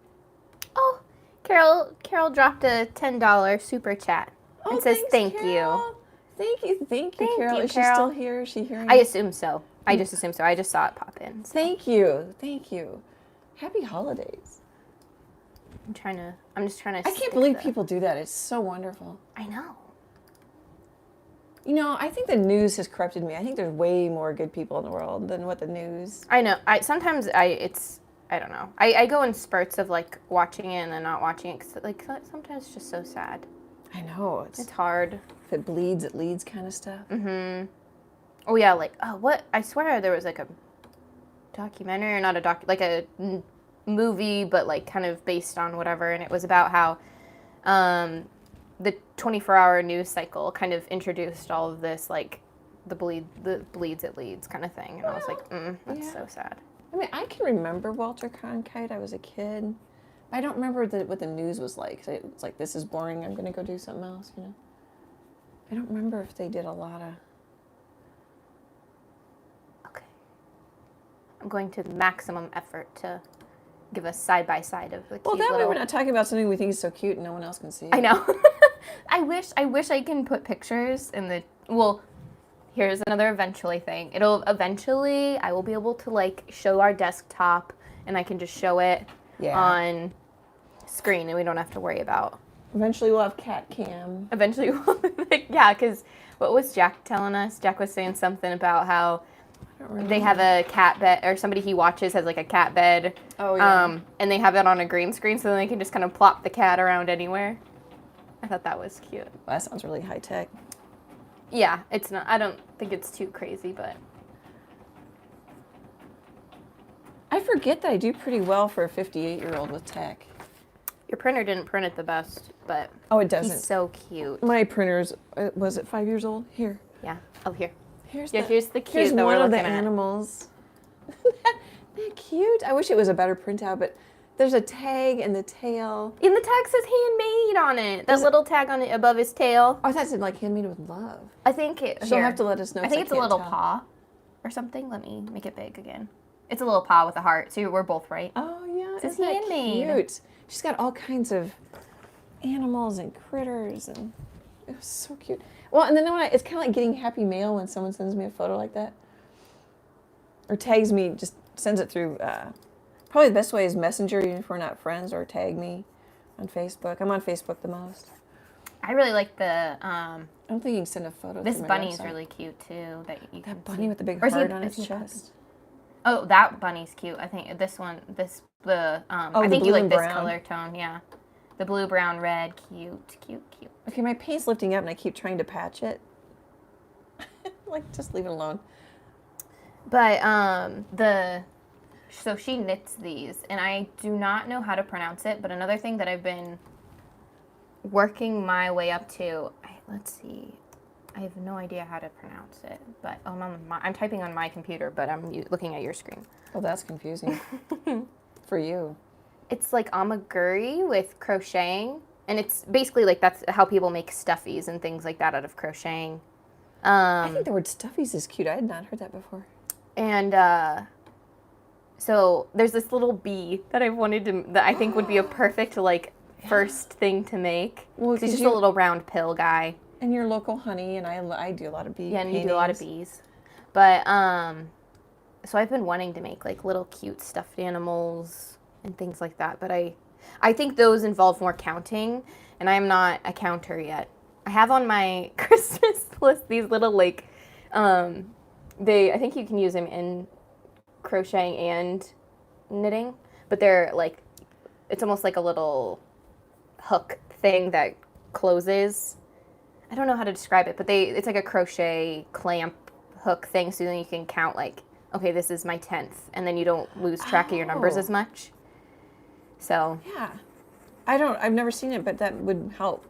Oh, Carol dropped a $10 super chat and says thanks, thank Carol. you. Thank you, Carol. Is she Carol. still here? Is she hearing? I assume so. I just assume so. I just saw it pop in. So. Thank you. Happy holidays. I'm just trying to. I can't believe people do that. It's so wonderful. I know. You know, I think the news has corrupted me. I think there's way more good people in the world than what the news. I know. I don't know. I go in spurts of, like, watching it and then not watching it because, like, sometimes it's just so sad. I know. It's hard. If it bleeds, it leads kind of stuff. Mm-hmm. Oh, yeah, like, what? I swear there was, like, a documentary, or not a like a movie, but, like, kind of based on whatever, and it was about how the 24-hour news cycle kind of introduced all of this, like, the bleeds, it leads kind of thing, and I was like, that's so sad. I mean, I can remember Walter Cronkite. I was a kid. I don't remember what the news was like. It's like, this is boring. I'm going to go do something else, you know. I don't remember if they did a lot of... Okay. I'm going to maximum effort to give a side-by-side of the cute Well, that way little... we're not talking about something we think is so cute and no one else can see. I know. I wish I can put pictures in the... Well... Here's another eventually thing. I will be able to, like, show our desktop and I can just show it on screen and we don't have to worry about. Eventually we'll have cat cam. Eventually we'll, yeah, because what was Jack telling us? Jack was saying something about how they have a cat bed, or somebody he watches has, like, a cat bed. Oh, yeah. And they have it on a green screen so then they can just kind of plop the cat around anywhere. I thought that was cute. Well, that sounds really high tech. Yeah, it's not. I don't think it's too crazy, but I forget that I do pretty well for a 58-year-old with tech. your printer didn't print it the best, but Oh, it doesn't. he's so cute. My printer's, was it 5 years old? Here. Yeah. Oh, here. Here's Here's the cute here's that one we're of the looking at. animals. Isn't that cute? I wish it was a better printout, but there's a tag in the tail. And the tag says handmade on it. That little tag on it above his tail. Oh, I thought it said like handmade with love. I think it. She'll Here. have to let us know. I 'cause think it's a can't little tell. paw or something. Let me make it big again. It's a little paw with a heart, so we're both right. Oh yeah, It's isn't that handmade. cute? She's got all kinds of animals and critters, and it was so cute. Well, and then it's kind of like getting happy mail when someone sends me a photo like that, or tags me, just sends it through. Probably the best way is Messenger, even if we're not friends, or tag me on Facebook. I'm on Facebook the most. I really like the. I don't think you can send a photo. This through my bunny is website. really cute too. That bunny with the big Or is he- heart on is its he a chest. Oh, that bunny's cute. I think this one, I the think you blue like and this brown. color tone, yeah. The blue, brown, red, cute, cute, cute. Okay, my paint's lifting up, and I keep trying to patch it. Like, just leave it alone. But so she knits these, and I do not know how to pronounce it. But another thing that I've been working my way up to, let's see, I have no idea how to pronounce it. But I'm typing on my computer, but I'm looking at your screen. Oh, that's confusing for you. It's like amaguri with crocheting, and it's basically like that's how people make stuffies and things like that out of crocheting. I think the word stuffies is cute. I had not heard that before. And so there's this little bee that that I think would be a perfect like first thing to make. Well, 'Cause he's 'cause just a little round pill guy. And your local honey, and I do a lot of bee Yeah, and you paintings. do a lot of bees. But so I've been wanting to make like little cute stuffed animals and things like that. But I think those involve more counting, and I am not a counter yet. I have on my Christmas list these little like I think you can use them in crocheting and knitting, but they're like it's almost like a little hook thing that closes. I don't know how to describe it, but it's like a crochet clamp hook thing, so then you can count like, okay, this is my 10th, and then you don't lose track of your numbers as much. So Yeah. I've never seen it, but that would help.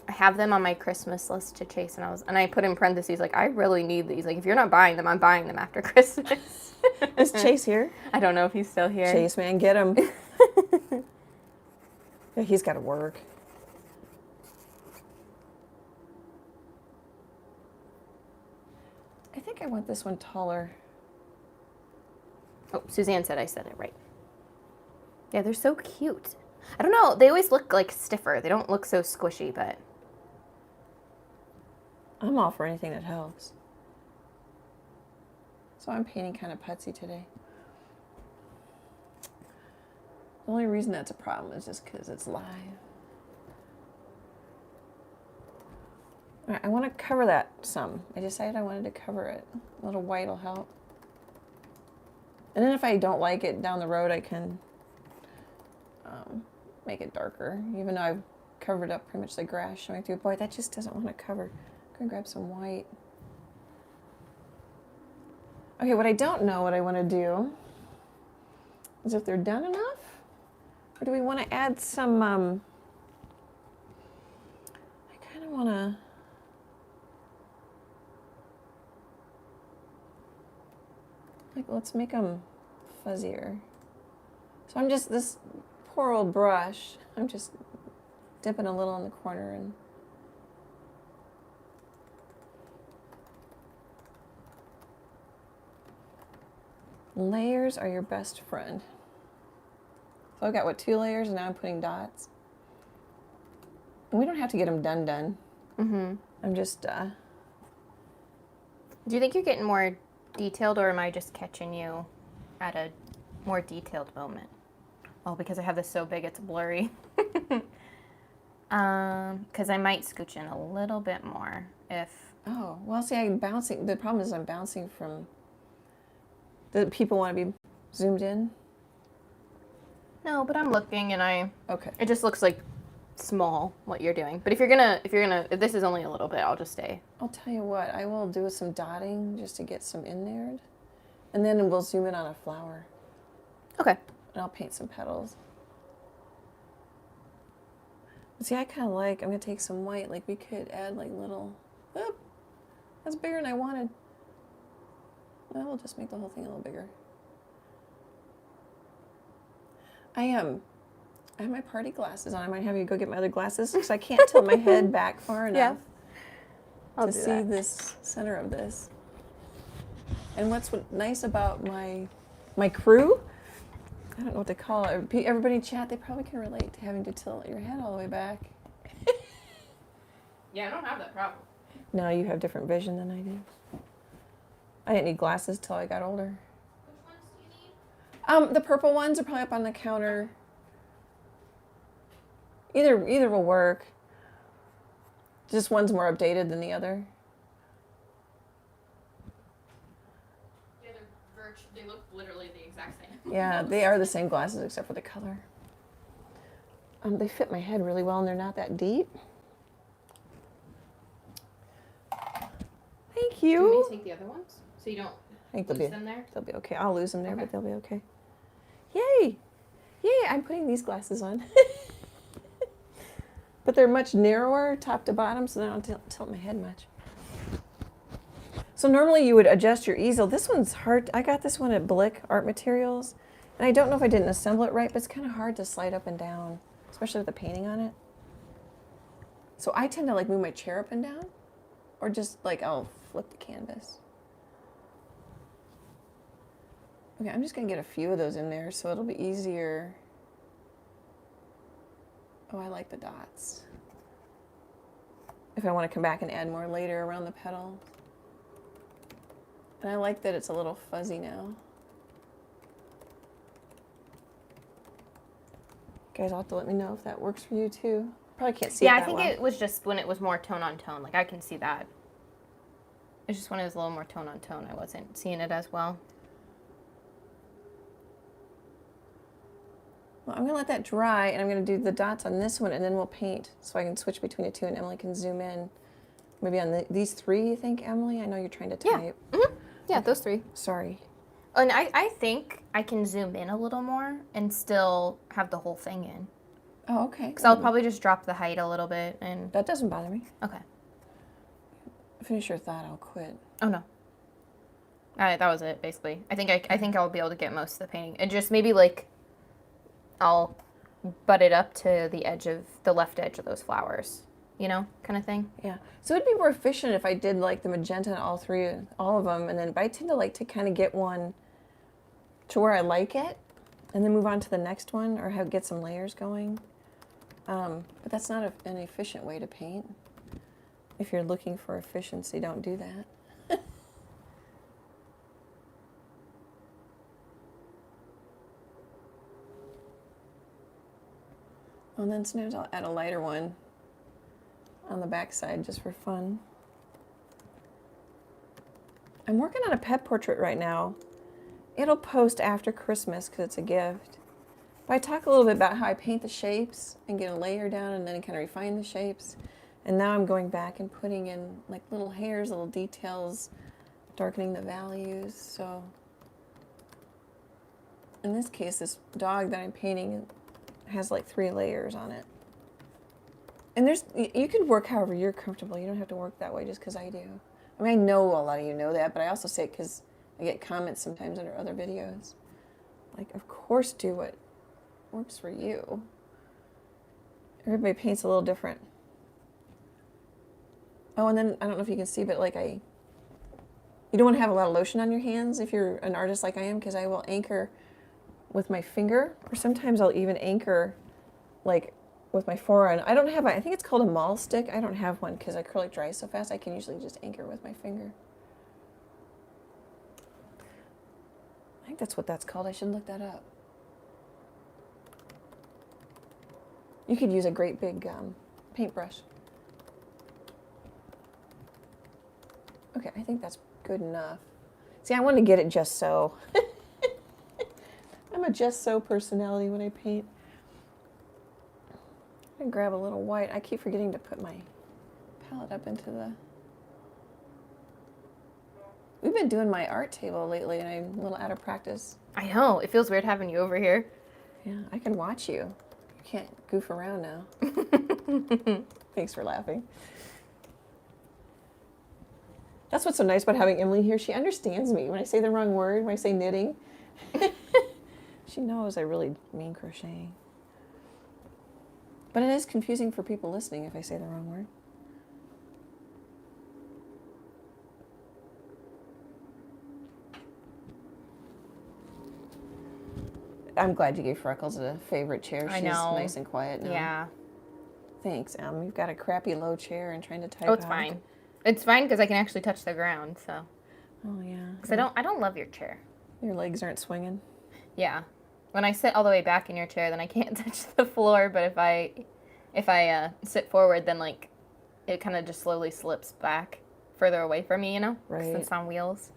I have them on my Christmas list to chase, and I put in parentheses like, I really need these. Like, if you're not buying them, I'm buying them after Christmas. Is Chase here? I don't know if he's still here. Chase, man, get him. Yeah, he's got to work. I think I want this one taller. Oh, Suzanne said I said it right. Yeah, they're so cute. I don't know. They always look like stiffer. They don't look so squishy, but I'm all for anything that helps. So I'm painting kind of putsy today. The only reason that's a problem is just because it's live. All right, I want to cover that some. I decided I wanted to cover it. A little white will help. And then if I don't like it down the road, I can make it darker, even though I've covered up pretty much the grass showing through. Boy, that just doesn't want to cover. I'm going to grab some white. Okay, what I don't know what I want to do is if they're done enough, or do we want to add some, I kind of want to, like, let's make them fuzzier. So I'm just, this poor old brush, I'm just dipping a little in the corner and layers are your best friend. So I've got, what, 2 layers, and now I'm putting dots. And we don't have to get them done. mm-hmm. I'm just, Do you think you're getting more detailed, or am I just catching you at a more detailed moment? Oh, because I have this so big, it's blurry. Because I might scooch in a little bit more if... oh, well, see, I'm bouncing. The problem is I'm bouncing from, the people want to be zoomed in. No, but I'm looking, and Okay. it just looks like small what you're doing. But if if this is only a little bit, I'll just stay. I'll tell you what, I will do some dotting just to get some in there. And then we'll zoom in on a flower. Okay. And I'll paint some petals. But see, I kind of like, I'm going to take some white, like we could add like little, oh, that's bigger than I wanted. Well, we'll just make the whole thing a little bigger. I have my party glasses on. I might have you go get my other glasses because I can't tilt my head back far enough to see this center of this. And what's nice about my crew, I don't know what to call it. Everybody in chat, they probably can relate to having to tilt your head all the way back. Yeah, I don't have that problem. No, you have different vision than I do. I didn't need glasses till I got older. Which ones do you need? The purple ones are probably up on the counter. Either will work. Just one's more updated than the other. Yeah, they look literally the exact same. Yeah, they are the same glasses except for the color. They fit my head really well and they're not that deep. Thank you. Do you want me to take the other ones so you don't I think lose them there? They'll be okay. I'll lose them there, Okay. but they'll be okay. Yay! Yay, I'm putting these glasses on. But they're much narrower, top to bottom, so they don't tilt my head much. So normally you would adjust your easel. This one's hard. I got this one at Blick Art Materials. And I don't know if I didn't assemble it right, but it's kind of hard to slide up and down, especially with the painting on it. So I tend to like move my chair up and down, or just like I'll flip the canvas. Okay, I'm just gonna get a few of those in there so it'll be easier. Oh, I like the dots. If I want to come back and add more later around the petal. And I like that it's a little fuzzy now. You guys will have to let me know if that works for you too. Probably can't see it Yeah, that I think well. it was just when it was more tone on tone. Like I can see that. It's just when it was a little more tone on tone, I wasn't seeing it as well. Well, I'm going to let that dry, and I'm going to do the dots on this one, and then we'll paint, so I can switch between the two, and Emily can zoom in. Maybe on these three, you think, Emily? I know you're trying to type. Yeah, yeah, those three. Sorry. And I think I can zoom in a little more and still have the whole thing in. Oh, okay. Because I'll probably just drop the height a little bit and... That doesn't bother me. Okay. Finish your thought, I'll quit. Oh, no. All right, that was it, basically. I think I'll be able to get most of the painting. And just maybe, like, I'll butt it up to the edge of the left edge of those flowers, you know, kind of thing. Yeah. So it'd be more efficient if I did, like, the magenta on all of them, and then, but I tend to like to kind of get one to where I like it, and then move on to the next one, or get some layers going. But that's not an efficient way to paint. If you're looking for efficiency, don't do that. And then sometimes I'll add a lighter one on the back side just for fun. I'm working on a pet portrait right now. It'll post after Christmas because it's a gift. But I talk a little bit about how I paint the shapes and get a layer down and then kind of refine the shapes. And now I'm going back and putting in like little hairs, little details, darkening the values. So in this case, this dog that I'm painting has like 3 layers on it. And you can work however you're comfortable. You don't have to work that way just because I do. I mean, I know a lot of you know that, but I also say it because I get comments sometimes under other videos. Like, of course, do what works for you. Everybody paints a little different. Oh, and then, I don't know if you can see, but like you don't want to have a lot of lotion on your hands if you're an artist like I am, because I will anchor with my finger, or sometimes I'll even anchor like with my forehand. I don't have I think it's called a maul stick. I don't have one because acrylic dries so fast. I can usually just anchor with my finger. I think that's what that's called. I should look that up. You could use a great big paintbrush. Okay, I think that's good enough. See, I want to get it just so. I'm a just so personality when I paint. I can grab a little white. I keep forgetting to put my palette up into the... We've been doing my art table lately, and I'm a little out of practice. I know. It feels weird having you over here. Yeah, I can watch you. You can't goof around now. Thanks for laughing. That's what's so nice about having Emily here. She understands me when I say the wrong word, when I say knitting. She knows I really mean crocheting. But it is confusing for people listening if I say the wrong word. I'm glad you gave Freckles a favorite chair. I She's know. nice and quiet now. Yeah. Thanks, You've got a crappy low chair and trying to type. Oh, it's fine. It's fine because I can actually touch the ground. So. Oh yeah. Because I don't love your chair. Your legs aren't swinging. Yeah. When I sit all the way back in your chair, then I can't touch the floor. But if I sit forward, then like it kind of just slowly slips back further away from me, you know? Right. 'Cause it's on wheels.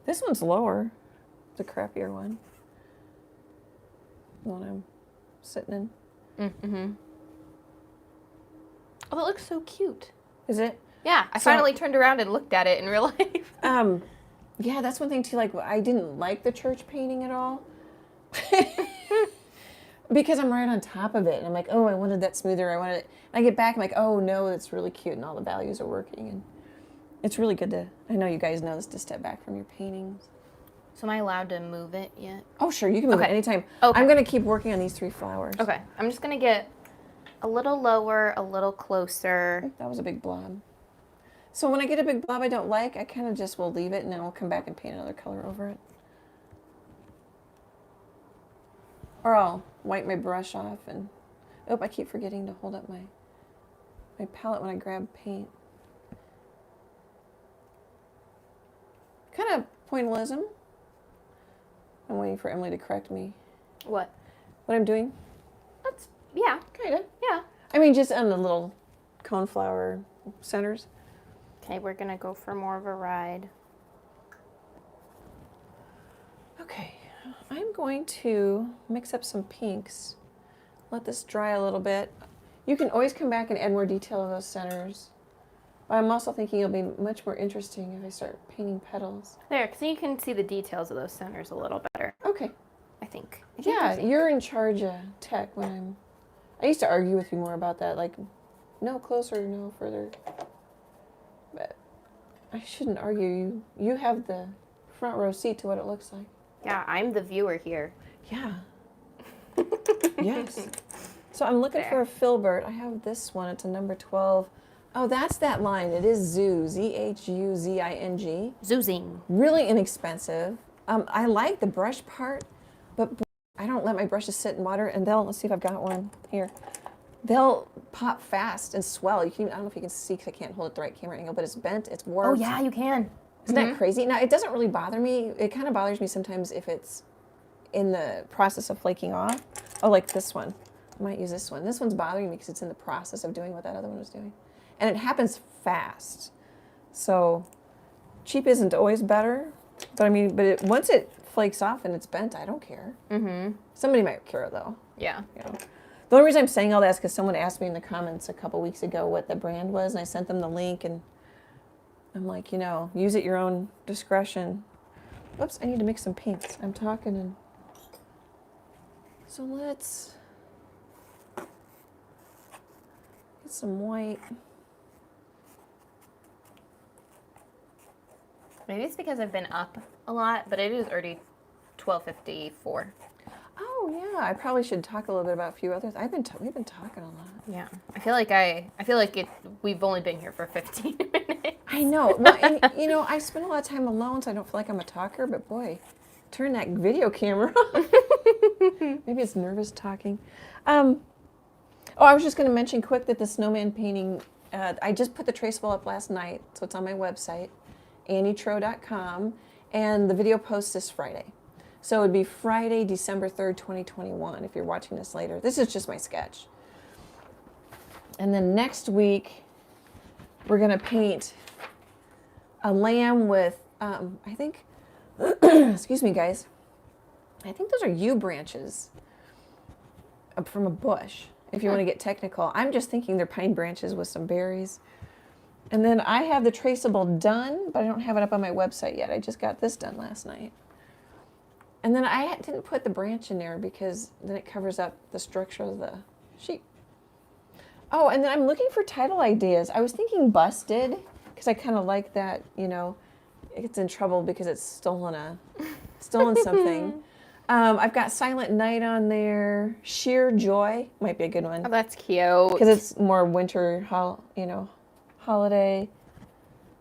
This one's lower. The crappier one. The one I'm sitting in. Mm-hmm. Oh, that looks so cute. Is it? Yeah, I finally turned around and looked at it in real life. Yeah, that's one thing too. Like, I didn't like the church painting at all because I'm right on top of it, and I'm like, oh, I wanted that smoother. I wanted it. And I get back, I'm like, oh no, it's really cute, and all the values are working, and it's really good to. I know you guys know this, to step back from your paintings. So am I allowed to move it yet? Oh, sure, you can move it anytime. Okay. I'm gonna keep working on these 3 flowers. Okay, I'm just gonna get a little lower, a little closer. That was a big blob. So when I get a big blob I don't like, I kind of just will leave it, and then I'll come back and paint another color over it. Or I'll wipe my brush off and... Oh, I keep forgetting to hold up my palette when I grab paint. Kind of pointillism. I'm waiting for Emily to correct me. What? What I'm doing? That's, yeah. Kind of. Yeah. I mean, just on the little coneflower centers. Okay, we're gonna go for more of a ride. Okay, I'm going to mix up some pinks. Let this dry a little bit. You can always come back and add more detail to those centers. But I'm also thinking it'll be much more interesting if I start painting petals. There, because you can see the details of those centers a little better. Okay. I think. Yeah, you're in charge of tech when I'm... I used to argue with you more about that, like, no closer, no further. But I shouldn't argue. You have the front row seat to what it looks like. Yeah, I'm the viewer here. Yeah. Yes. So I'm looking for a filbert. I have this one. It's a number 12. Oh, that's that line. It is Zoo. Z-H-U-Z-I-N-G. Zoozing. Really inexpensive. I like the brush part, but I don't let my brushes sit in water, and let's see if I've got one here. They'll pop fast and swell. You can even, I don't know if you can see because I can't hold it the right camera angle, but it's bent, it's warped. Oh, yeah, you can. Isn't that crazy? Now, it doesn't really bother me. It kind of bothers me sometimes if it's in the process of flaking off. Oh, like this one. I might use this one. This one's bothering me because it's in the process of doing what that other one was doing. And it happens fast. So cheap isn't always better. But I mean, once it flakes off and it's bent, I don't care. Mm-hmm. Somebody might care, though. Yeah. You know. The only reason I'm saying all that is because someone asked me in the comments a couple weeks ago what the brand was, and I sent them the link, and I'm like, use at your own discretion. Whoops, I need to mix some pinks. I'm talking and... So let's get some white. Maybe it's because I've been up a lot, but it is already 12:54. Oh yeah, I probably should talk a little bit about a few others. We've been talking a lot. Yeah, I feel like we've only been here for 15 minutes. I know. Well, and I spend a lot of time alone, so I don't feel like I'm a talker. But boy, turn that video camera on. Maybe it's nervous talking. I was just going to mention quick that the snowman painting. I just put the traceable up last night, so it's on my website, annietroe.com, and the video post is Friday. So it would be Friday, December 3rd, 2021, if you're watching this later. This is just my sketch. And then next week, we're going to paint a lamb with, I think, excuse me, guys. I think those are yew branches from a bush. if you want to get technical. I'm just thinking they're pine branches with some berries. And then I have the traceable done, but I don't have it up on my website yet. I just got this done last night. And then I didn't put the branch in there because then it covers up the structure of the sheep. Oh, and then I'm looking for title ideas. I was thinking busted because I kind of like that, you know, it gets in trouble because it's stolen something. I've got Silent Night on there. Sheer Joy might be a good one. Oh, that's cute. Because it's more winter, holiday.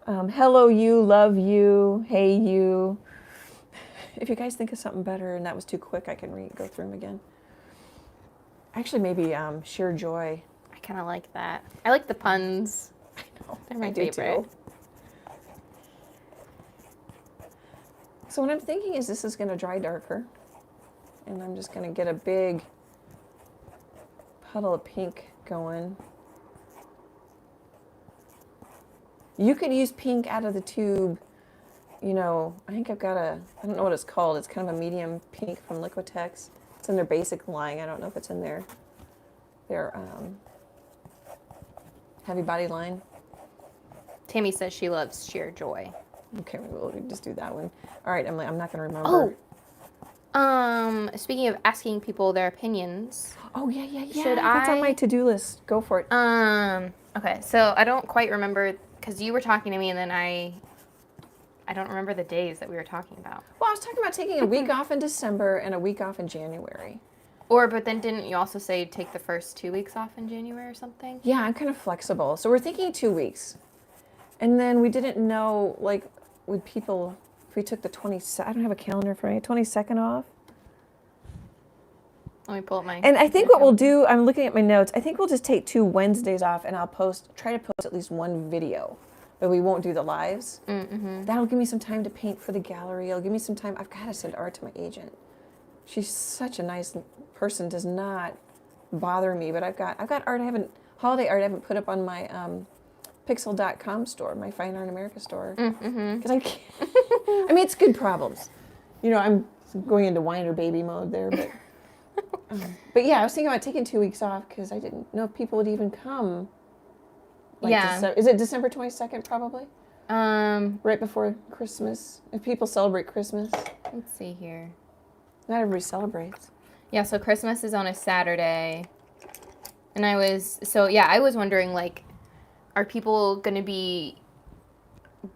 Hello You, Love You, Hey You. If you guys think of something better and that was too quick, I can go through them again. Actually, maybe Sheer Joy. I kind of like that. I like the puns. I know. They're my I do favorite. too. So what I'm thinking is this is going to dry darker. And I'm just going to get a big puddle of pink going. You could use pink out of the tube. You know, I think I've got I don't know what it's called. It's kind of a medium pink from Liquitex. It's in their basic line. I don't know if it's in their heavy body line. Tammy says she loves Sheer Joy. Okay, we'll just do that one. All right, Emily, I'm not going to remember. Speaking of asking people their opinions. Oh, yeah. Should That's on my to-do list. Go for it. Okay, so I don't quite remember because you were talking to me and then I don't remember the days that we were talking about. Well, I was talking about taking a week off in December and a week off in January. But then didn't you also say take the first 2 weeks off in January or something? Yeah, I'm kind of flexible. So we're thinking 2 weeks. And then we didn't know, like, would people, if we took the 22nd, I don't have a calendar for me, 22nd off. Let me pull up my... And I think what we'll do, I'm looking at my notes, I think we'll just take 2 Wednesdays off and I'll try to post at least one video. But we won't do the lives. Mm-hmm. That'll give me some time to paint for the gallery. It'll give me some time. I've got to send art to my agent. She's such a nice person, does not bother me. But I've got art holiday art I haven't put up on my pixel.com store, my Fine Art America store. Because I can't. I mean, it's good problems. You know, I'm going into whiner baby mode there. But yeah, I was thinking about taking 2 weeks off because I didn't know if people would even come. Like is it December 22nd probably? Right before Christmas. If people celebrate Christmas. Let's see here. Not everybody celebrates. Yeah, so Christmas is on a Saturday. And I was wondering, like, are people going to be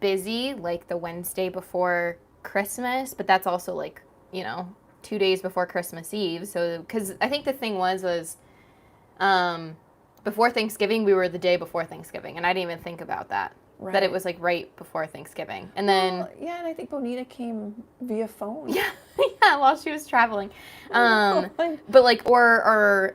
busy, like, the Wednesday before Christmas? But that's also, like, 2 days before Christmas Eve. So, because I think the thing was before Thanksgiving, we were the day before Thanksgiving, and I didn't even think about that. Right. That it was like right before Thanksgiving. And then and I think Bonita came via phone. Yeah, while she was traveling. But like or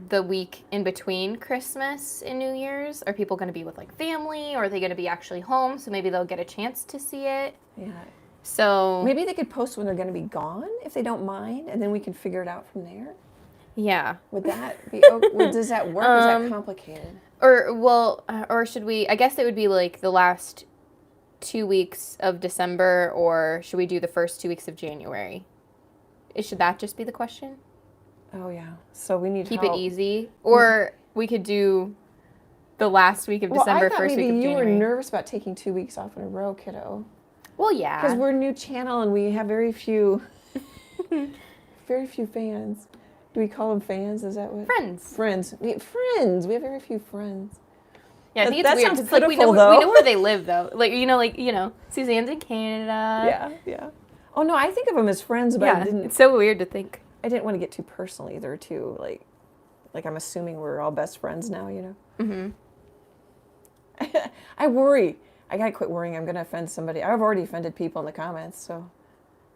the week in between Christmas and New Year's, are people going to be with like family, or are they going to be actually home so maybe they'll get a chance to see it? Yeah. So maybe they could post when they're going to be gone if they don't mind, and then we can figure it out from there. Yeah. Would that be does that work? Is that complicated? Or should we, I guess it would be like the last 2 weeks of December, or should we do the first 2 weeks of January? Should that just be the question? Oh, yeah. So we need Keep it easy. Or we could do the last week of December, first week of January. You were nervous about taking 2 weeks off in a row, kiddo. Well, yeah. Because we're a new channel and we have very few fans. Do we call them fans? Is that what? Friends. Friends. We have very few friends. Yeah, I think that it's weird. Sounds it's pitiful, like we know though. where they live, though. Suzanne's in Canada. Yeah. Oh no, I think of them as friends, but I didn't. It's so weird to think. I didn't want to get too personal either. Too like I'm assuming we're all best friends now. Mm-hmm. I worry. I gotta quit worrying. I'm gonna offend somebody. I've already offended people in the comments, so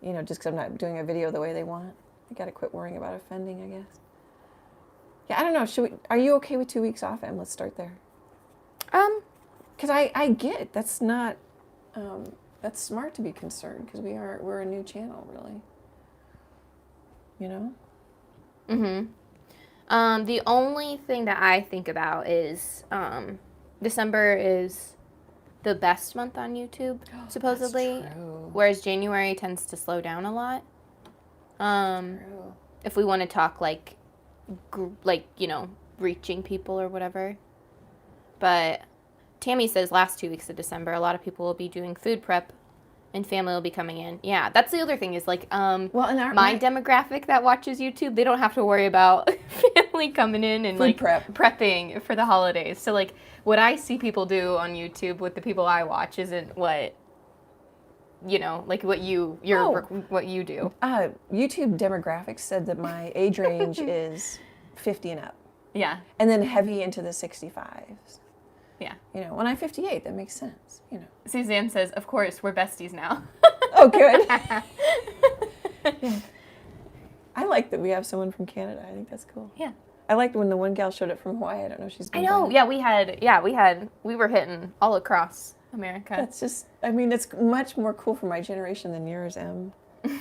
just because I'm not doing a video the way they want. I gotta quit worrying about offending, I guess. Yeah, I don't know. Are you okay with 2 weeks off, Em? Let's start there. Because I get it. That's not, that's smart to be concerned because we're a new channel, really. The only thing that I think about is December is the best month on YouTube, supposedly. That's true. Whereas January tends to slow down a lot. If we want to talk like like, you know, reaching people or whatever. But Tammy says last 2 weeks of December, a lot of people will be doing food prep and family will be coming in. Yeah, that's the other thing is like well, and my demographic that watches YouTube, they don't have to worry about family coming in and food like prepping for the holidays. So like what I see people do on YouTube with the people I watch isn't what, you know, like what you what you do. YouTube demographics said that my age range is 50 and up. Yeah. And then heavy into the 65s. Yeah. You know, when I'm 58, that makes sense, you know. Suzanne says, of course, we're besties now. Oh, good. Yeah. I like that we have someone from Canada. I think that's cool. Yeah. I liked when the one gal showed up from Hawaii. I don't know if she's been I know. back. Yeah, we were hitting all across America. That's just, I mean, it's much more cool for my generation than yours, Em.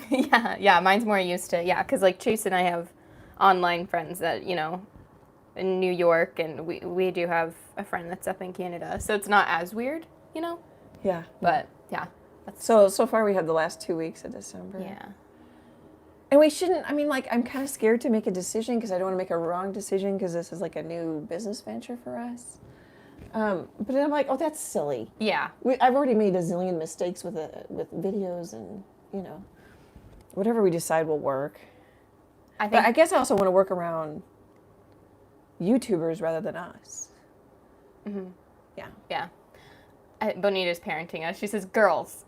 Yeah, mine's more used to, because like Chase and I have online friends that, you know, in New York, and we do have a friend that's up in Canada, so it's not as weird, you know? Yeah. But, yeah. So far we have the last 2 weeks of December. Yeah. And we shouldn't, I mean, like, I'm kind of scared to make a decision because I don't want to make a wrong decision because this is like a new business venture for us. But then I'm like, oh, that's silly. Yeah. I've already made a zillion mistakes with videos and, you know, whatever we decide will work. But I guess I also want to work around YouTubers rather than us. Mm-hmm. Yeah. Yeah. Bonita's parenting us. She says, girls,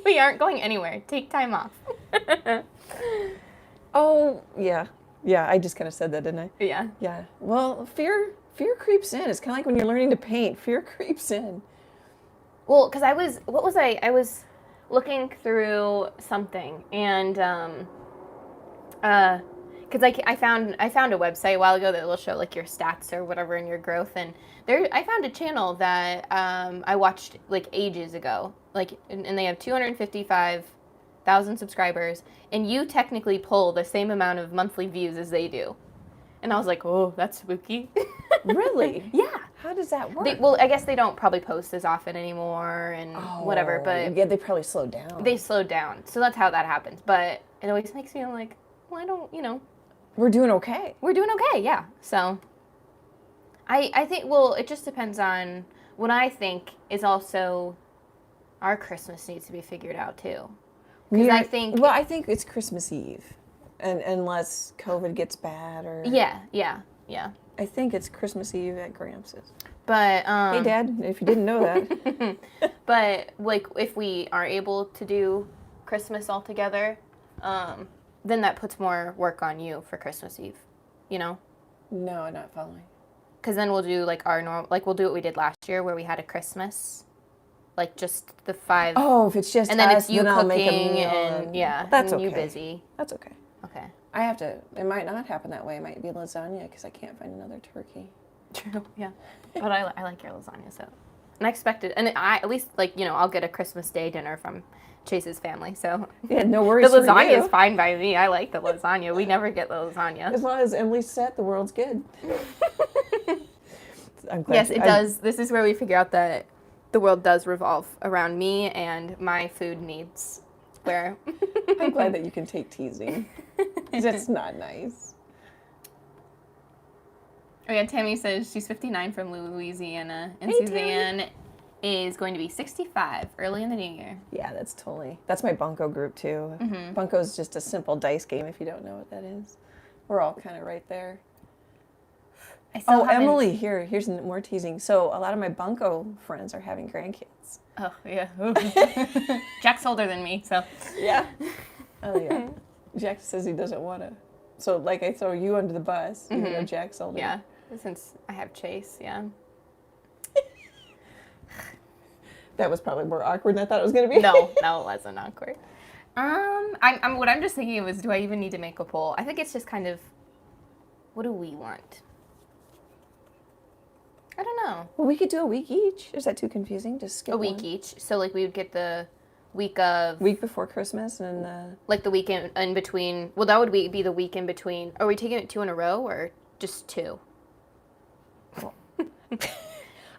we aren't going anywhere. Take time off. Oh, yeah. Yeah, I just kind of said that, didn't I? Yeah. Yeah. Well, fear creeps in. It's kind of like when you're learning to paint. Fear creeps in. Well, because I was looking through something, and because I found a website a while ago that will show like your stats or whatever in your growth, and I found a channel that I watched like ages ago, like, and they have 255,000 subscribers, and you technically pull the same amount of monthly views as they do, and I was like, oh, that's spooky. Really? Yeah. How does that work? Well, I guess they don't probably post as often anymore and whatever, but yeah, they probably slowed down. They slowed down, so that's how that happens. But it always makes me like, well, I don't, you know. We're doing okay. We're doing okay, yeah. So I think, well, it just depends on what I think is also our Christmas needs to be figured out too. Because I think it's Christmas Eve, and unless COVID gets bad or yeah. I think it's Christmas Eve at Gramps'. But hey, Dad, if you didn't know that. But like, if we are able to do Christmas all together, then that puts more work on you for Christmas Eve, you know? No, I'm not following. Because then we'll do like our normal, like we'll do what we did last year where we had a Christmas, like just the 5. Oh, if it's just and then us, it's you then cooking I'll make a meal and yeah, that's and okay. you busy. That's okay. Okay. It might not happen that way. It might be lasagna because I can't find another turkey. True, yeah. But I like your lasagna, so. And I expected, and I, at least, like, you know, I'll get a Christmas Day dinner from Chase's family, so. Yeah, no worries. The lasagna is fine by me. I like the lasagna. We never get the lasagna. As long as Emily's set, the world's good. I'm glad yes, it does. This is where we figure out that the world does revolve around me and my food needs. Where I'm glad that you can take teasing. That's not nice. Oh yeah, Tammy says she's 59 from Louisiana, and Hey, Suzanne is going to be 65 early in the new year. Yeah, that's my bunco group too. Mm-hmm. Bunco's just a simple dice game if you don't know what that is. We're all kind of right there. Emily, here's more teasing. So a lot of my bunco friends are having grandkids. Oh, yeah. Jack's older than me, so. Yeah. Oh, yeah. Jack says he doesn't want to. So, like, I throw you under the bus, even though Jack's older. Yeah, since I have Chase, yeah. That was probably more awkward than I thought it was going to be. No, it wasn't awkward. What I'm just thinking of is, do I even need to make a poll? I think it's just kind of, what do we want? I don't know. Well, we could do a week each. Is that too confusing? Just skip a week one. each. So, like, we would get the week before Christmas and like the week in between. Well, that would be the week in between. Are we taking it 2 in a row or just 2?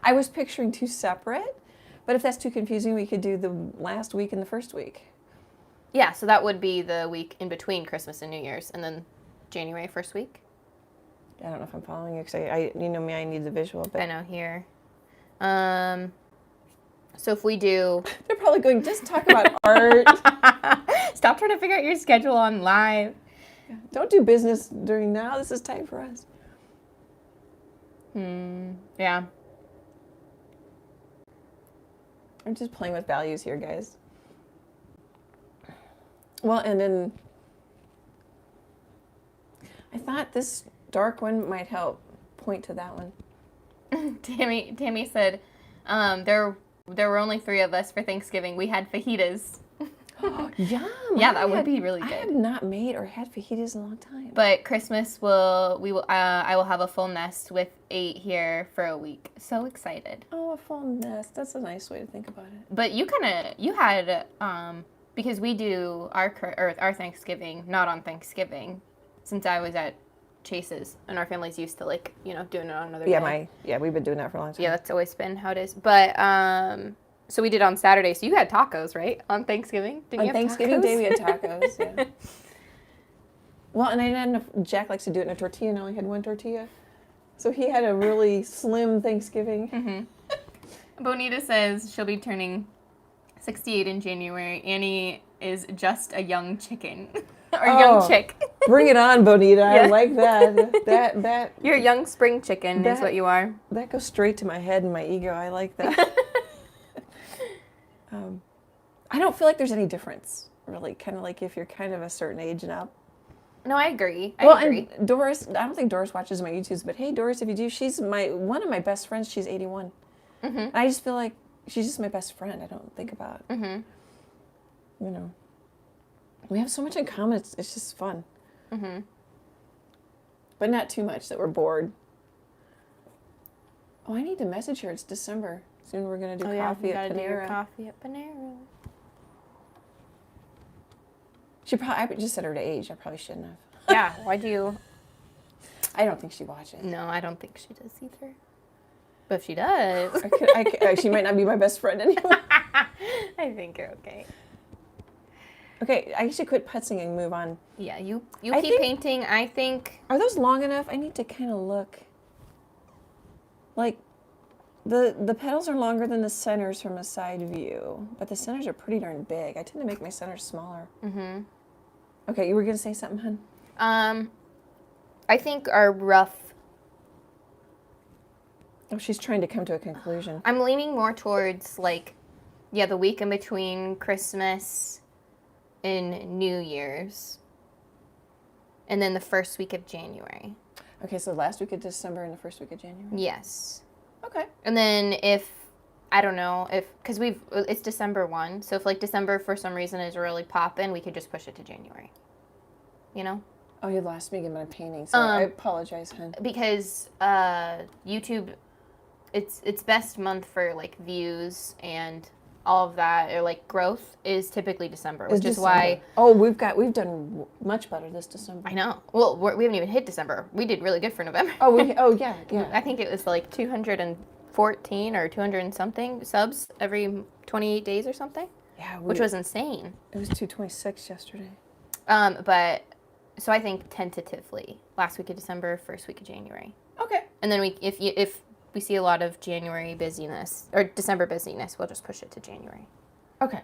I was picturing 2 separate, but if that's too confusing, we could do the last week and the first week. Yeah, so that would be the week in between Christmas and New Year's, and then January first week. I don't know if I'm following you because I you know me, I need the visual. But I know here. So if we do, they're probably going, just talk about art. Stop trying to figure out your schedule on live. Yeah. Don't do business during now. This is time for us. Yeah. I'm just playing with values here, guys. Well, and then I thought this dark one might help point to that one. Tammy said, there were only 3 of us for Thanksgiving. We had fajitas. Yum! Yeah, that would be really good. I have not made or had fajitas in a long time. But Christmas I will have a full nest with 8 here for a week. So excited. Oh, a full nest. That's a nice way to think about it. But you had because we do our Thanksgiving not on Thanksgiving, since I was at Chase's and our family's used to doing it on another day. We've been doing that for a long time. Yeah, that's always been how it is. But so we did on Saturday. So you had tacos, right? On Thanksgiving? On Thanksgiving Day we had tacos, yeah. Well, and I didn't know, Jack likes to do it in a tortilla and I only had 1 tortilla. So he had a really slim Thanksgiving. Mm-hmm. Bonita says she'll be turning 68 in January. Annie is just a young chicken. Or young chick. Bring it on, Bonita. Yeah. I like that. That You're a young spring chicken is what you are. That goes straight to my head and my ego. I like that. I don't feel like there's any difference, really. Kind of like if you're kind of a certain age and up. No, I agree. I agree. And Doris, I don't think Doris watches my YouTubes, but hey, Doris, if you do, she's one of my best friends. She's 81. Mm-hmm. And I just feel like she's just my best friend. I don't think about, we have so much in common. It's just fun. Mm-hmm. But not too much that we're bored. Oh, I need to message her. It's December. Soon we're going to do coffee at Panera. Do your coffee at Panera. I just said her to age. I probably shouldn't have. Yeah, why do you? I don't think she watches. No, I don't think she does either. But if she does. She might not be my best friend anymore. I think you're okay. Okay, I should quit putzing and move on. Yeah, you keep painting. I think. Are those long enough? I need to kind of look. Like, the petals are longer than the centers from a side view, but the centers are pretty darn big. I tend to make my centers smaller. Mm-hmm. Okay, you were going to say something, hun? I think our rough... Oh, she's trying to come to a conclusion. I'm leaning more towards, the week in between Christmas and New Year's. And then the first week of January. Okay, so last week of December and the first week of January? Yes. Okay. And then because it's December 1, so if December for some reason is really popping, we could just push it to January. You know? Oh, you lost me in my painting, so I apologize, hun. Because YouTube, its best month for views and all of that, or growth, is typically December, which is why. Oh, we've done much better this December. I know. Well, we haven't even hit December. We did really good for November. Oh yeah. I think it was 214 or 200 and something subs every 28 days or something. Yeah, which was insane. It was 226 yesterday. But so I think tentatively last week of December, first week of January. Okay. And then if we see a lot of January busyness or December busyness, we'll just push it to January. Okay.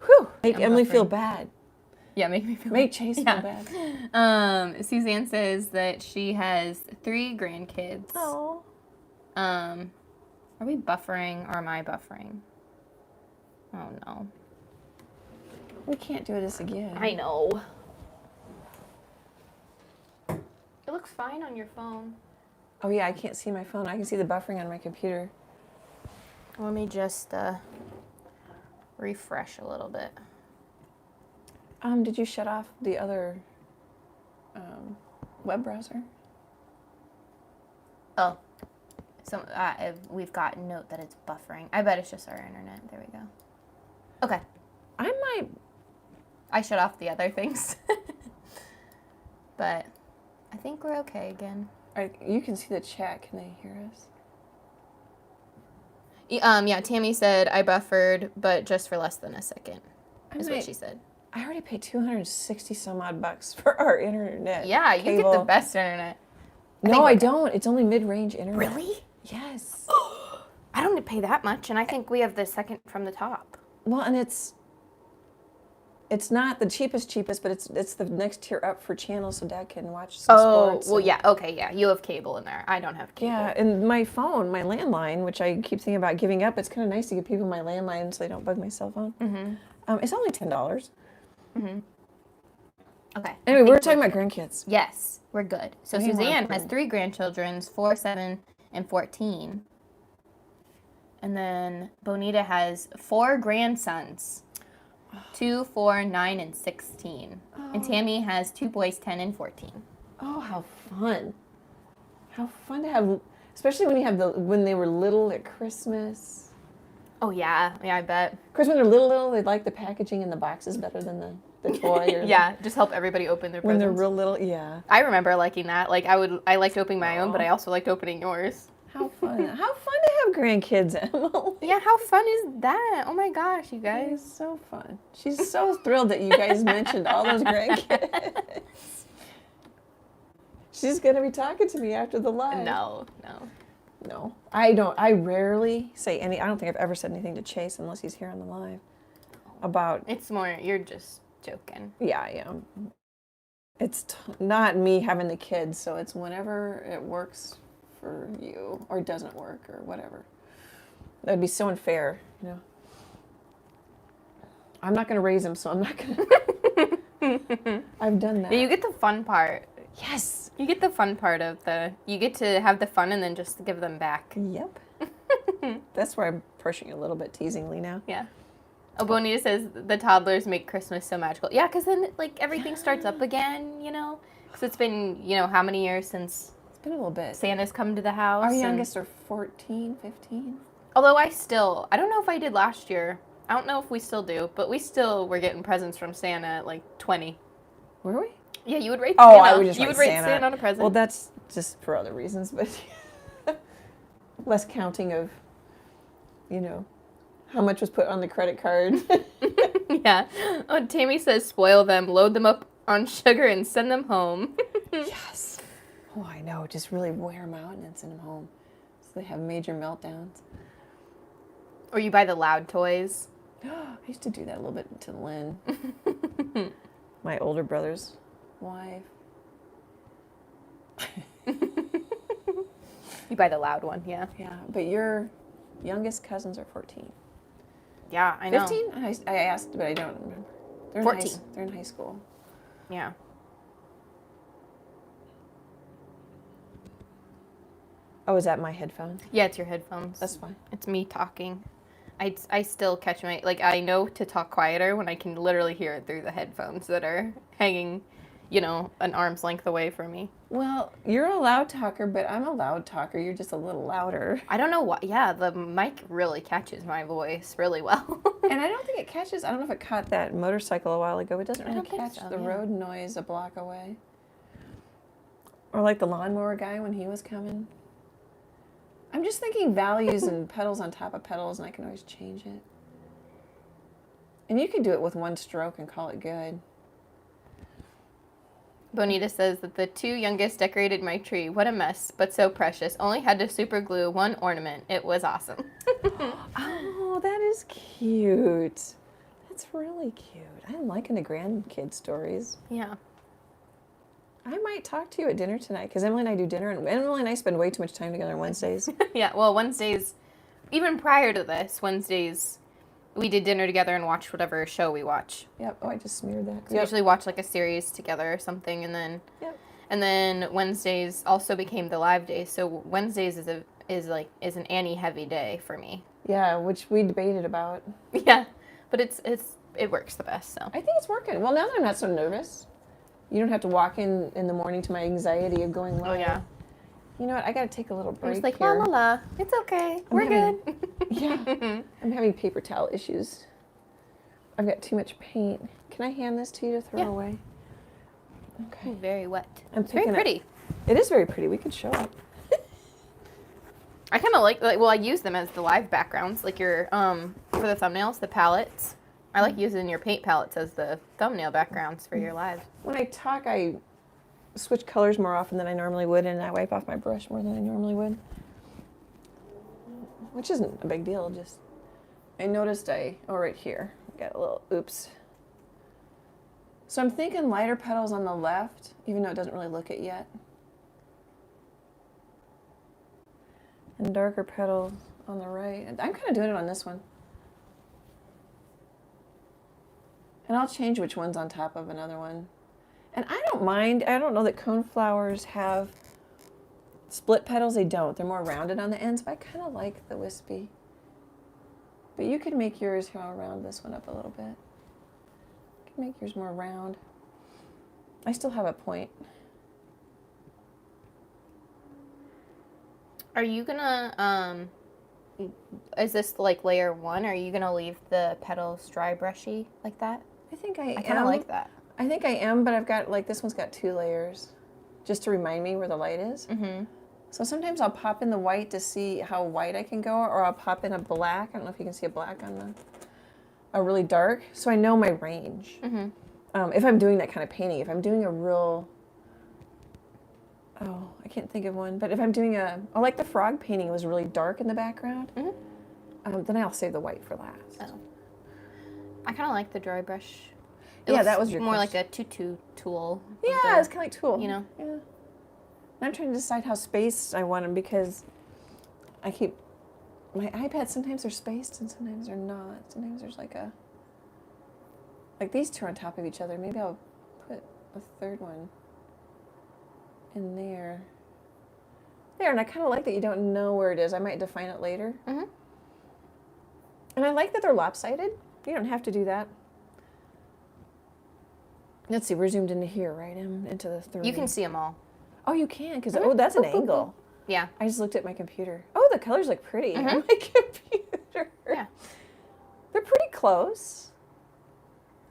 Whew. Make Emily feel bad. Yeah, make me feel Make Chase feel bad. Suzanne says that she has 3 grandkids. Oh. Are we buffering or am I buffering? Oh no. We can't do this again. I know. It looks fine on your phone. Oh yeah, I can't see my phone. I can see the buffering on my computer. Let me just refresh a little bit. Did you shut off the other web browser? Oh. So we've got a note that it's buffering. I bet it's just our internet. There we go. Okay. I shut off the other things. But I think we're okay again. You can see the chat. Can they hear us? Yeah, Tammy said I buffered, but just for less than a second. Is what she said. I already paid 260 some odd bucks for our internet. Yeah, you get the cable. best internet. No, I don't. It's only mid-range internet. Really? Yes. I don't pay that much, and I think we have the second from the top. Well, and it's not the cheapest, but it's the next tier up for channels so Dad can watch some sports. Oh, well, yeah, okay, yeah. You have cable in there. I don't have cable. Yeah, and my phone, my landline, which I keep thinking about giving up, it's kind of nice to give people my landline so they don't bug my cell phone. Mm-hmm. It's only $10. Mm-hmm. Okay. Anyway, we were talking about grandkids. Yes, we're good. So Way more Suzanne has important. 3 grandchildren, 4, 7, and 14. And then Bonita has 4 grandsons, 2, 4, 9, and 16. And Tammy has 2 boys, 10 and 14. Oh, how fun! How fun to have, especially when you have when they were little at Christmas. Oh yeah, I bet. Of course, when they're little, they like the packaging in the boxes better than the toy. Or Yeah, just help everybody open their when presents. they're real little, yeah. I remember liking that. Like I liked opening my own, but I also liked opening yours. How fun! How fun to have grandkids, Emily. Yeah, how fun is that? Oh my gosh, you It guys. is so fun. She's so thrilled that you guys mentioned all those grandkids. She's gonna be talking to me after the live. No. No, I don't. I rarely say any. I don't think I've ever said anything to Chase unless he's here on the live about. It's more, you're just joking. Yeah, I am. It's not me having the kids, so it's whenever it works for you or doesn't work or whatever. That'd be so unfair, you know. I'm not gonna raise them, so I'm not gonna. I've done that. Yeah, you get the fun part. Yes. You get the fun part of you get to have the fun and then just give them back. Yep. That's where I'm pushing a little bit teasingly now. Yeah. Oh, Bonita says the toddlers make Christmas so magical. Yeah, because then, like, everything starts up again, you know? Because it's been, how many years since It's been a little bit. Santa's come to the house. Our and- youngest are 14, 15. Although I don't know if I did last year. I don't know if we still do, but we still were getting presents from Santa at, like, 20. Were we? Yeah, you would rate Oh, Santa. I would just You write would rate Santa. Santa on a present. Well, that's just for other reasons, but less counting of, how much was put on the credit card. Yeah. Oh, Tammy says spoil them, load them up on sugar, and send them home. Yes. Oh, I know. Just really wear them out and then send them home. So they have major meltdowns. Or you buy the loud toys. I used to do that a little bit to Lynn, my older brother's wife. You buy the loud one, yeah. Yeah, but your youngest cousins are 14. Yeah, I know. 15? I asked, but I don't remember. They're 14. They're in high school. Yeah. Oh, is that my headphones? Yeah, it's your headphones. That's fine. It's me talking. I still catch I know to talk quieter when I can literally hear it through the headphones that are hanging, an arm's length away from me. Well, you're a loud talker, but I'm a loud talker. You're just a little louder. I don't know why. Yeah, the mic really catches my voice really well. And I don't think it catches, I don't know if it caught that motorcycle a while ago. It doesn't I really don't think catch so, the yeah. road noise a block away. Or like the lawnmower guy when he was coming. I'm just thinking values and pedals on top of pedals, and I can always change it. And you could do it with one stroke and call it good. Bonita says that the 2 youngest decorated my tree. What a mess, but so precious. Only had to super glue 1 ornament. It was awesome. Oh, that is cute. That's really cute. I'm liking the grandkid stories. Yeah. I might talk to you at dinner tonight, because Emily and I do dinner, and Emily and I spend way too much time together on Wednesdays. Yeah, well, Wednesdays, even prior to this, Wednesdays, we did dinner together and watched whatever show we watch. Yep. Oh, I just smeared that. So we usually watch like a series together or something, and then Yep. Wednesdays also became the live day. So Wednesdays is an Annie heavy day for me. Yeah, which we debated about. Yeah, but it works the best. So I think it's working. Well, now that I'm not so nervous, you don't have to walk in the morning to my anxiety of going live. oh yeah, You know what? I got to take a little I'm break just like here. la la la. It's okay. We're having- good. Yeah, I'm having paper towel issues. I've got too much paint. Can I hand this to you to throw Yeah. away? Okay. Very wet. I'm It's very picking it. pretty. It is very pretty. We could show it. I kind of like. Well, I use them as the live backgrounds, like your for the thumbnails, the palettes. I like using your paint palettes as the thumbnail backgrounds for your live. When I talk, I switch colors more often than I normally would, and I wipe off my brush more than I normally would. Which isn't a big deal, just I noticed right here, I got a little, oops. So I'm thinking lighter petals on the left, even though it doesn't really look it yet. And darker petals on the right. I'm kind of doing it on this one. And I'll change which one's on top of another one. And I don't mind, I don't know that coneflowers have split petals. They don't. They're more rounded on the ends, but I kind of like the wispy. But you could make yours, here, I'll round this one up a little bit. You can make yours more round. I still have a point. Are you gonna, is this like layer 1? Or are you gonna leave the petals dry brushy like that? I think I am. I kind of like that. I think I am, but I've got, like, this one's got 2 layers, just to remind me where the light is. Mm-hmm. So sometimes I'll pop in the white to see how white I can go, or I'll pop in a black. I don't know if you can see a black on a really dark, so I know my range. Mm-hmm. If I'm doing that kind of painting, if I'm doing a real, oh, I can't think of one, but if I'm doing I like the frog painting, it was really dark in the background, then I'll save the white for last. Oh. I kind of like the dry brush. Yeah, that was your more question. like a tutu tool. Yeah, it's kind of like tool. You know? Yeah. And I'm trying to decide how spaced I want them because I keep, my iPads, sometimes they're spaced and sometimes they're not. Sometimes there's like these 2 on top of each other. Maybe I'll put a third one in there. There, and I kind of like that you don't know where it is. I might define it later. Mm-hmm. And I like that they're lopsided. You don't have to do that. Let's see, we're zoomed into here, right? Into the 30. You can see them all. Oh, you can, because, oh, that's an angle. Yeah. I just looked at my computer. Oh, the colors look pretty on my computer. Yeah. They're pretty close.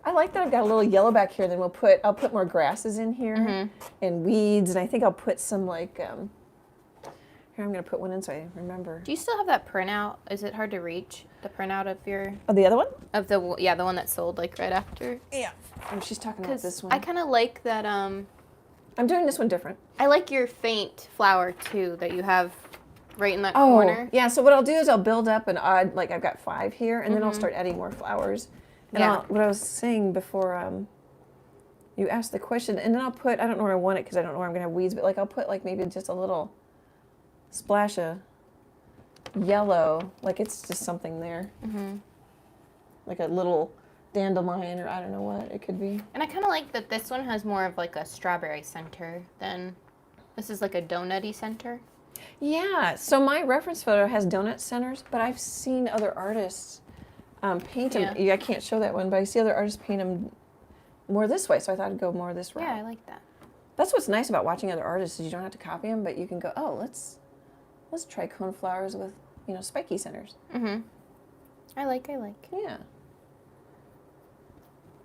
I like that I've got a little yellow back here. Then I'll put more grasses in here and weeds, and I think I'll put some like, here I'm going to put one in so I remember. Do you still have that printout? Is it hard to reach, the printout of your... Oh, the other one? Of the, yeah, the one that sold like right after? Yeah. Oh, she's talking about this one. I kind of like that, I'm doing this one different. I like your faint flower too that you have right in that corner. Yeah, so what I'll do is I'll build up an odd, like I've got 5 here, and then I'll start adding more flowers. And what I was saying before you asked the question, and then I'll put, I don't know where I want it because I don't know where I'm going to have weeds, but like I'll put like maybe just a little splash of yellow, like it's just something there. Like a little dandelion, or I don't know what it could be. And I kind of like that this one has more of like a strawberry center than, this is like a donut-y center. Yeah, so my reference photo has donut centers, but I've seen other artists paint them. Yeah, I can't show that one, but I see other artists paint them more this way, so I thought I'd go more this route. Yeah, I like that. That's what's nice about watching other artists is you don't have to copy them, but you can go, oh, let's try coneflowers with, spiky centers. I like. Yeah.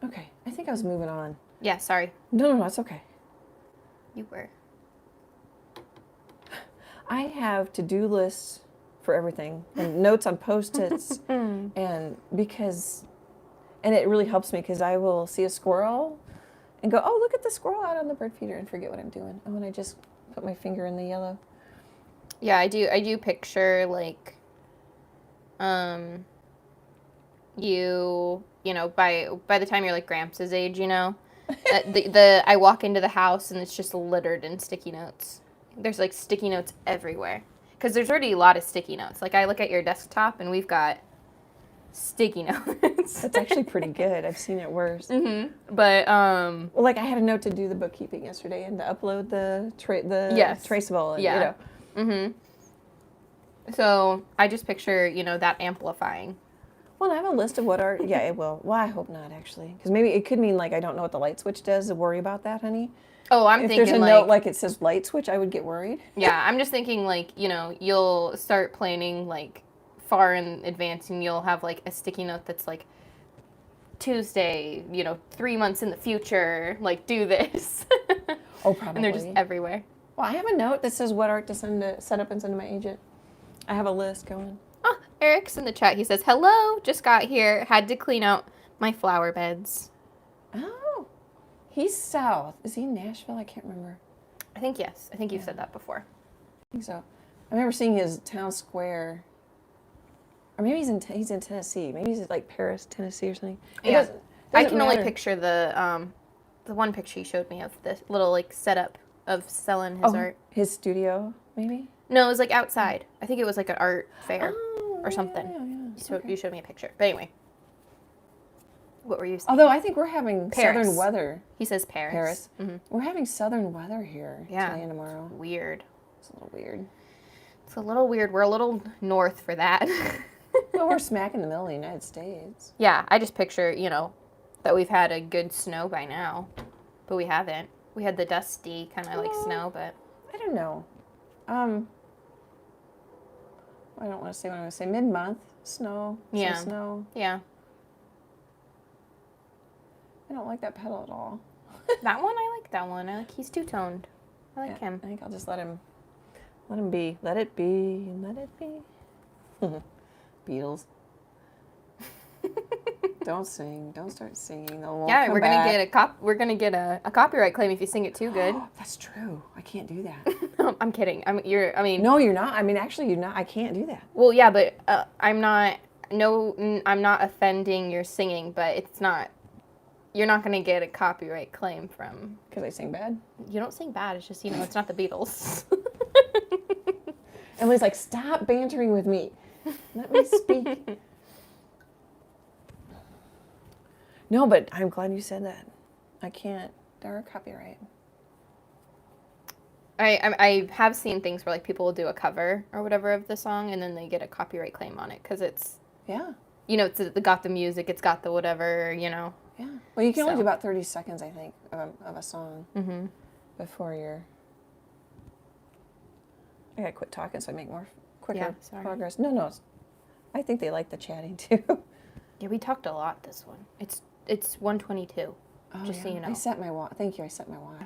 Okay, I think I was moving on. Yeah, sorry. No, that's okay. You were. I have to-do lists for everything and notes on Post-its, and it really helps me because I will see a squirrel and go, oh, look at the squirrel out on the bird feeder, and forget what I'm doing. Oh, and I just put my finger in the yellow. Yeah, I do picture like you know, by the time you're like Gramps' age, I walk into the house and it's just littered in sticky notes. There's like sticky notes everywhere because there's already a lot of sticky notes. Like I look at your desktop and we've got sticky notes. That's actually pretty good. I've seen it worse. But well, like I had a note to do the bookkeeping yesterday and to upload the traceable. And, So I just picture that amplifying. Well, I have a list of what are, it will. Well, I hope not, actually. Because maybe it could mean, like, I don't know what the light switch does to worry about that, honey. Oh, I'm thinking, if there's a note, like, it says light switch, I would get worried. Yeah, I'm just thinking, like, you'll start planning, like, far in advance, and you'll have, like, a sticky note that's, like, Tuesday, 3 months in the future, like, do this. Oh, probably. And they're just everywhere. Well, I have a note that says what art to set up and send to my agent. I have a list going. Oh, Eric's in the chat. He says, hello, just got here. Had to clean out my flower beds. Oh, he's south. Is he in Nashville? I can't remember. I think yes. I think you've said that before. I think so. I remember seeing his town square. Or maybe he's in Tennessee. Maybe he's like Paris, Tennessee or something. Yeah. I can only picture the one picture he showed me of this little like setup of selling his art. His studio, maybe? No, it was like outside. I think it was like an art fair or something. Yeah. So you showed me a picture. But anyway. What were you saying? Although I think we're having Paris. southern weather. He says Paris. Paris. Mm-hmm. We're having southern weather here today and tomorrow. Weird. It's a little weird. It's a little weird. We're a little north for that. Well, we're smack in the middle of the United States. Yeah, I just picture, that we've had a good snow by now. But we haven't. We had the dusty kind of like snow, but... I don't know. I don't want to say what I want to say. Mid-month, snow, some snow. Yeah. I don't like that pedal at all. That one, I like that one. He's two-toned. I like him. I think I'll just let him be. Let it be, let it be. Beatles. Don't sing. Don't start singing. We're gonna get a copyright claim if you sing it too good. That's true. I can't do that. No, I'm kidding. No, you're not. I mean, actually, you're not. I can't do that. Well, yeah, but I'm not. No, I'm not offending your singing, but it's not. You're not gonna get a copyright claim from. Because I sing bad. You don't sing bad. It's just it's not the Beatles. Emily's like, stop bantering with me. Let me speak. No, but I'm glad you said that. I can't. There are copyright. I have seen things where like people will do a cover or whatever of the song and then they get a copyright claim on it because it's it's got the music, it's got the whatever, Yeah. Well, you can only do about 30 seconds, I think, of a song before you're. I gotta quit talking so I make quicker progress. No. I think they like the chatting too. Yeah, we talked a lot this one. It's 1:22. So you know. I set my watch. Thank you. I set my watch.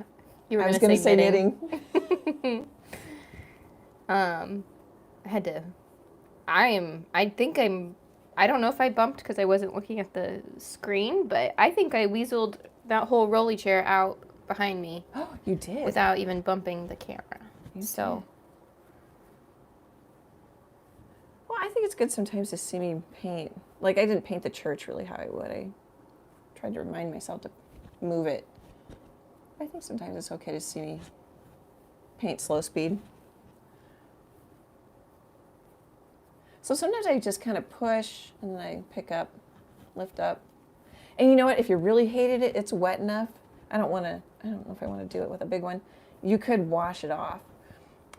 You were I was going to say knitting. I had to. I don't know if I bumped because I wasn't looking at the screen, but I think I weaseled that whole rolly chair out behind me. Oh, you did? Without even bumping the camera. Well, I think it's good sometimes to see me paint. Like, I didn't paint the church really how I would. I tried to remind myself to move it. I think sometimes it's okay to see me paint slow speed. So sometimes I just kind of push and then I pick up, lift up. And you know what? If you really hated it, it's wet enough. I don't know if I want to do it with a big one. You could wash it off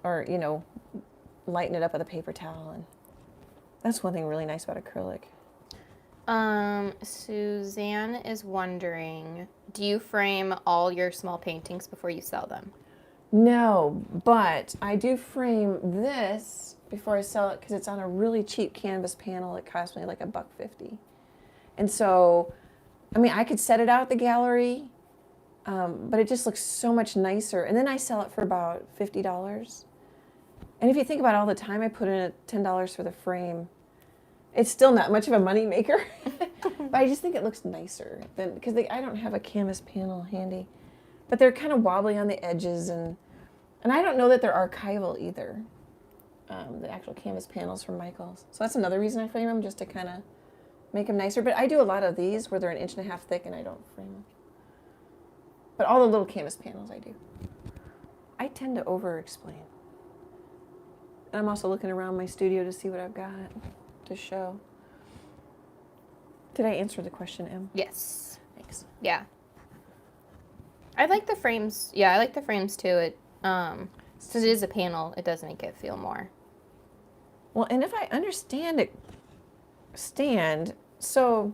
or, lighten it up with a paper towel. And that's one thing really nice about acrylic. Suzanne is wondering, do you frame all your small paintings before you sell them? No, but I do frame this before I sell it because it's on a really cheap canvas panel. It cost me like $1.50. And so, I could set it out at the gallery, but it just looks so much nicer. And then I sell it for about $50. And if you think about all the time I put in at $10 for the frame, it's still not much of a money maker, but I just think it looks nicer than because I don't have a canvas panel handy, but they're kind of wobbly on the edges, and I don't know that they're archival either. The actual canvas panels from Michaels, so that's another reason I frame them, just to kind of make them nicer. But I do a lot of these where they're 1.5 inches thick, and I don't frame them. But all the little canvas panels I do. I tend to over-explain, and I'm also looking around my studio to see what I've got to show. Did I answer the question, Em? Yes. Thanks. Yeah. I like the frames. Yeah, I like the frames too. It since it is a panel, it does make it feel more. Well, and if I understand it, so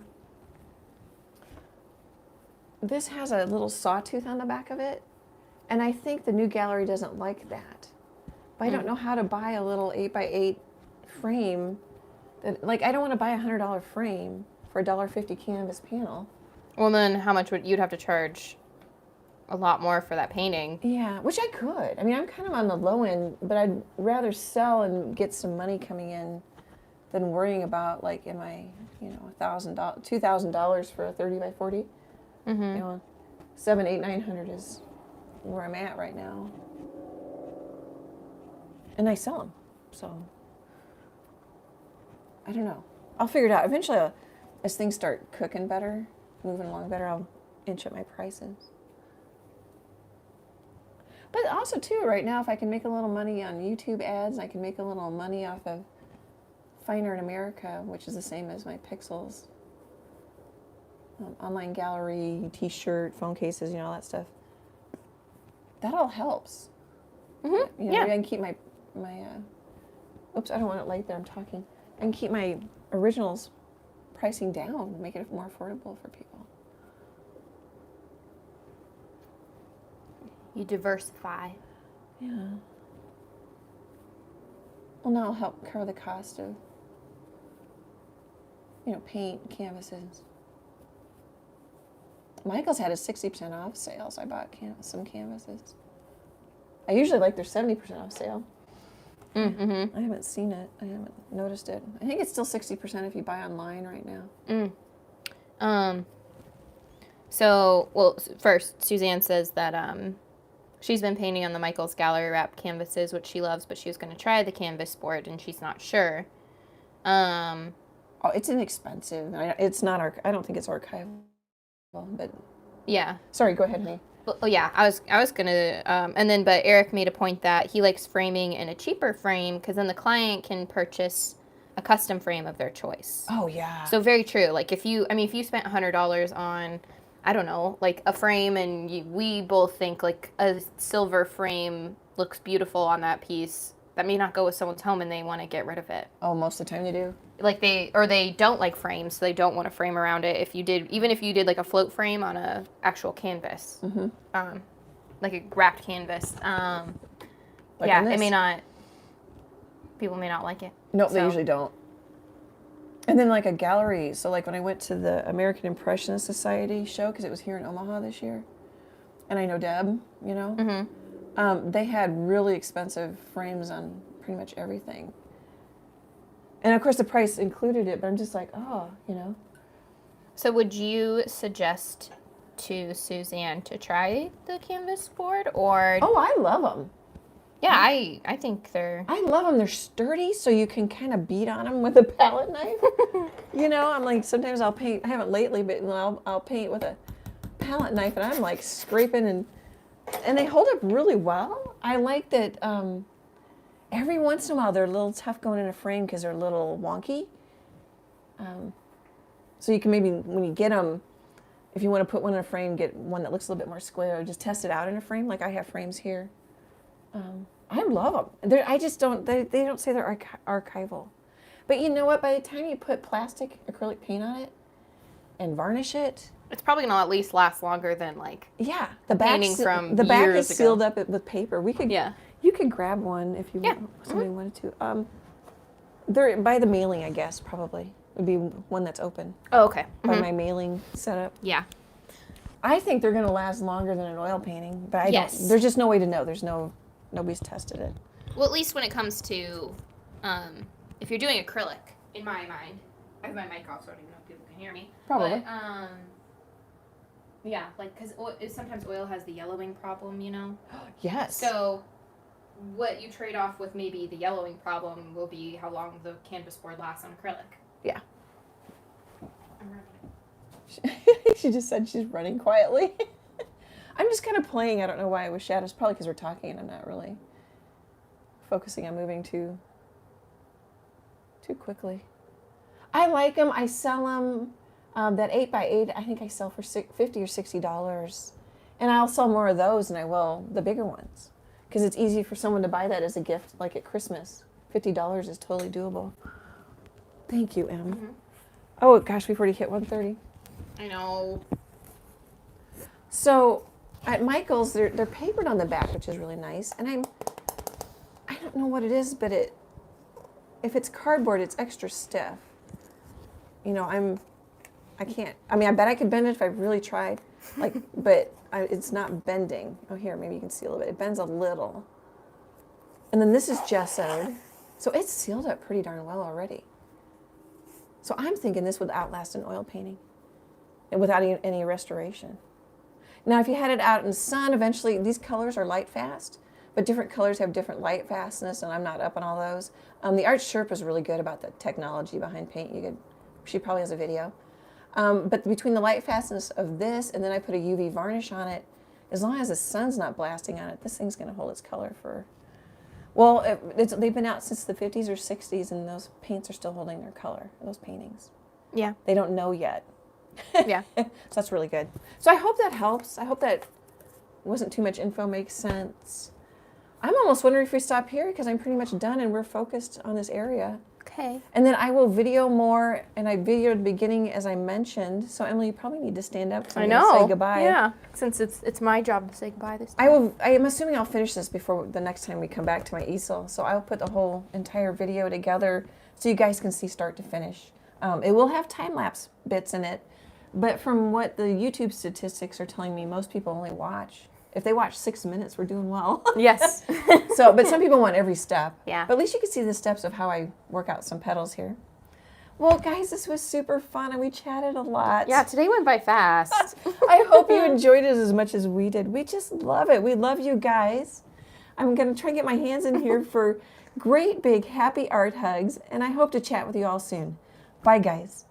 this has a little sawtooth on the back of it, and I think the new gallery doesn't like that. But I don't know how to buy a little 8x8 frame. I don't want to buy a $100 frame for a $1.50 canvas panel. Well, then how much you'd have to charge a lot more for that painting? Yeah, which I could. I'm kind of on the low end, but I'd rather sell and get some money coming in than worrying about like, am I, $1,000, $2,000 for a 30 by 40? Mm-hmm. 700, 800, 900 is where I'm at right now. And I sell them, so I don't know. I'll figure it out. Eventually, as things start cooking better, moving along better, I'll inch up my prices. But also, too, right now, if I can make a little money on YouTube ads, I can make a little money off of Fine Art America, which is the same as my Pixels. Online gallery, t-shirt, phone cases, all that stuff. That all helps. Mm-hmm. Maybe I can keep my oops, I don't want it light there, I'm talking. I can keep my originals pricing down, make it more affordable for people. You diversify. Yeah. Well, now I'll help cover the cost of, paint, canvases. Michael's had a 60% off sale, so I bought some canvases. I usually like their 70% off sale. Mm-hmm. I haven't seen it. I haven't noticed it. I think it's still 60% if you buy online right now. So, first, Suzanne says that she's been painting on the Michael's gallery wrap canvases, which she loves, but she was going to try the canvas board, and she's not sure. Oh, it's inexpensive. It's not. I don't think it's archival, but yeah. Sorry, go ahead, honey. Well, yeah, I was gonna, but Eric made a point that he likes framing in a cheaper frame because then the client can purchase a custom frame of their choice. Oh yeah. So very true. Like if you spent $100 on, I don't know, like a frame, and we both think like a silver frame looks beautiful on that piece, that may not go with someone's home and they want to get rid of it. Oh, most of the time they do. Like they don't like frames, so they don't want to frame around it. Even if you did like a float frame on a actual canvas, like a wrapped canvas, it may not. People may not like it. No, they usually don't. And then like a gallery. So like when I went to the American Impressionist Society show, because it was here in Omaha this year, and I know Deb, they had really expensive frames on pretty much everything. And of course the price included it, but I'm just like, So would you suggest to Suzanne to try the canvas board, or? Oh, I love them. Yeah, I think they're. I love them. They're sturdy, so you can kind of beat on them with a palette knife. I'm like, sometimes I'll paint. I haven't lately, but I'll paint with a palette knife, and I'm like scraping, and they hold up really well. I like that. Every once in a while, they're a little tough going in a frame because they're a little wonky. So you can maybe, when you get them, if you want to put one in a frame, get one that looks a little bit more square, or just test it out in a frame. Like I have frames here. I love them. I just don't, they don't say they're archival. But you know what? By the time you put plastic acrylic paint on it and varnish it, it's probably going to at least last longer than like. Yeah, the back from the back years is sealed up with paper. You could grab one if somebody wanted to. They're by the mailing, I guess, probably. Would be one that's open. Oh, okay. By my mailing setup. Yeah. I think they're going to last longer than an oil painting, but there's just no way to know. Nobody's tested it. Well, at least when it comes to, if you're doing acrylic, in my mind, I have my mic off, so I don't even know if people can hear me. Probably. But, yeah, like, because sometimes oil has the yellowing problem, Yes. So what you trade off with maybe the yellowing problem will be how long the canvas board lasts on acrylic. Yeah. I'm running. She just said she's running quietly. I'm just kind of playing. I don't know why it was shadows. Probably because we're talking and I'm not really focusing on moving too quickly. I like them. I sell them. That 8x8, I think I sell for $50 or $60. And I'll sell more of those than I will the bigger ones. Because it's easy for someone to buy that as a gift, like at Christmas. $50 is totally doable. Thank you, Em. Mm-hmm. Oh, gosh, we've already hit 1:30. I know. So at Michael's, they're papered on the back, which is really nice. And I don't know what it is, but if it's cardboard, it's extra stiff. I can't. I mean, I bet I could bend it if I really tried. But it's not bending. Oh, here, maybe you can see a little bit. It bends a little. And then this is gessoed. So it's sealed up pretty darn well already. So I'm thinking this would outlast an oil painting and without any restoration. Now, if you had it out in the sun, eventually these colors are light fast, but different colors have different light fastness, and I'm not up on all those. The Art Sherpa is really good about the technology behind paint. She probably has a video. But between the light fastness of this and then I put a UV varnish on it, as long as the sun's not blasting on it, this thing's going to hold its color for, well, they've been out since the 50s or 60s, and those paints are still holding their color, those paintings. Yeah. They don't know yet. Yeah. So that's really good. So I hope that helps. I hope that wasn't too much info, makes sense. I'm almost wondering if we stop here because I'm pretty much done and we're focused on this area. Okay. And then I will video more, and I videoed the beginning as I mentioned. So Emily, you probably need to stand up because I'm going to say goodbye. Yeah. Since it's my job to say goodbye this time. I'm assuming I'll finish this before the next time we come back to my easel. So I'll put the whole entire video together so you guys can see start to finish. It will have time-lapse bits in it, but from what the YouTube statistics are telling me, most people only watch. If they watch 6 minutes, we're doing well. Yes. But some people want every step. Yeah. But at least you can see the steps of how I work out some petals here. Well, guys, this was super fun, and we chatted a lot. Yeah, today went by fast. I hope you enjoyed it as much as we did. We just love it. We love you guys. I'm going to try and get my hands in here for great, big, happy art hugs, and I hope to chat with you all soon. Bye, guys.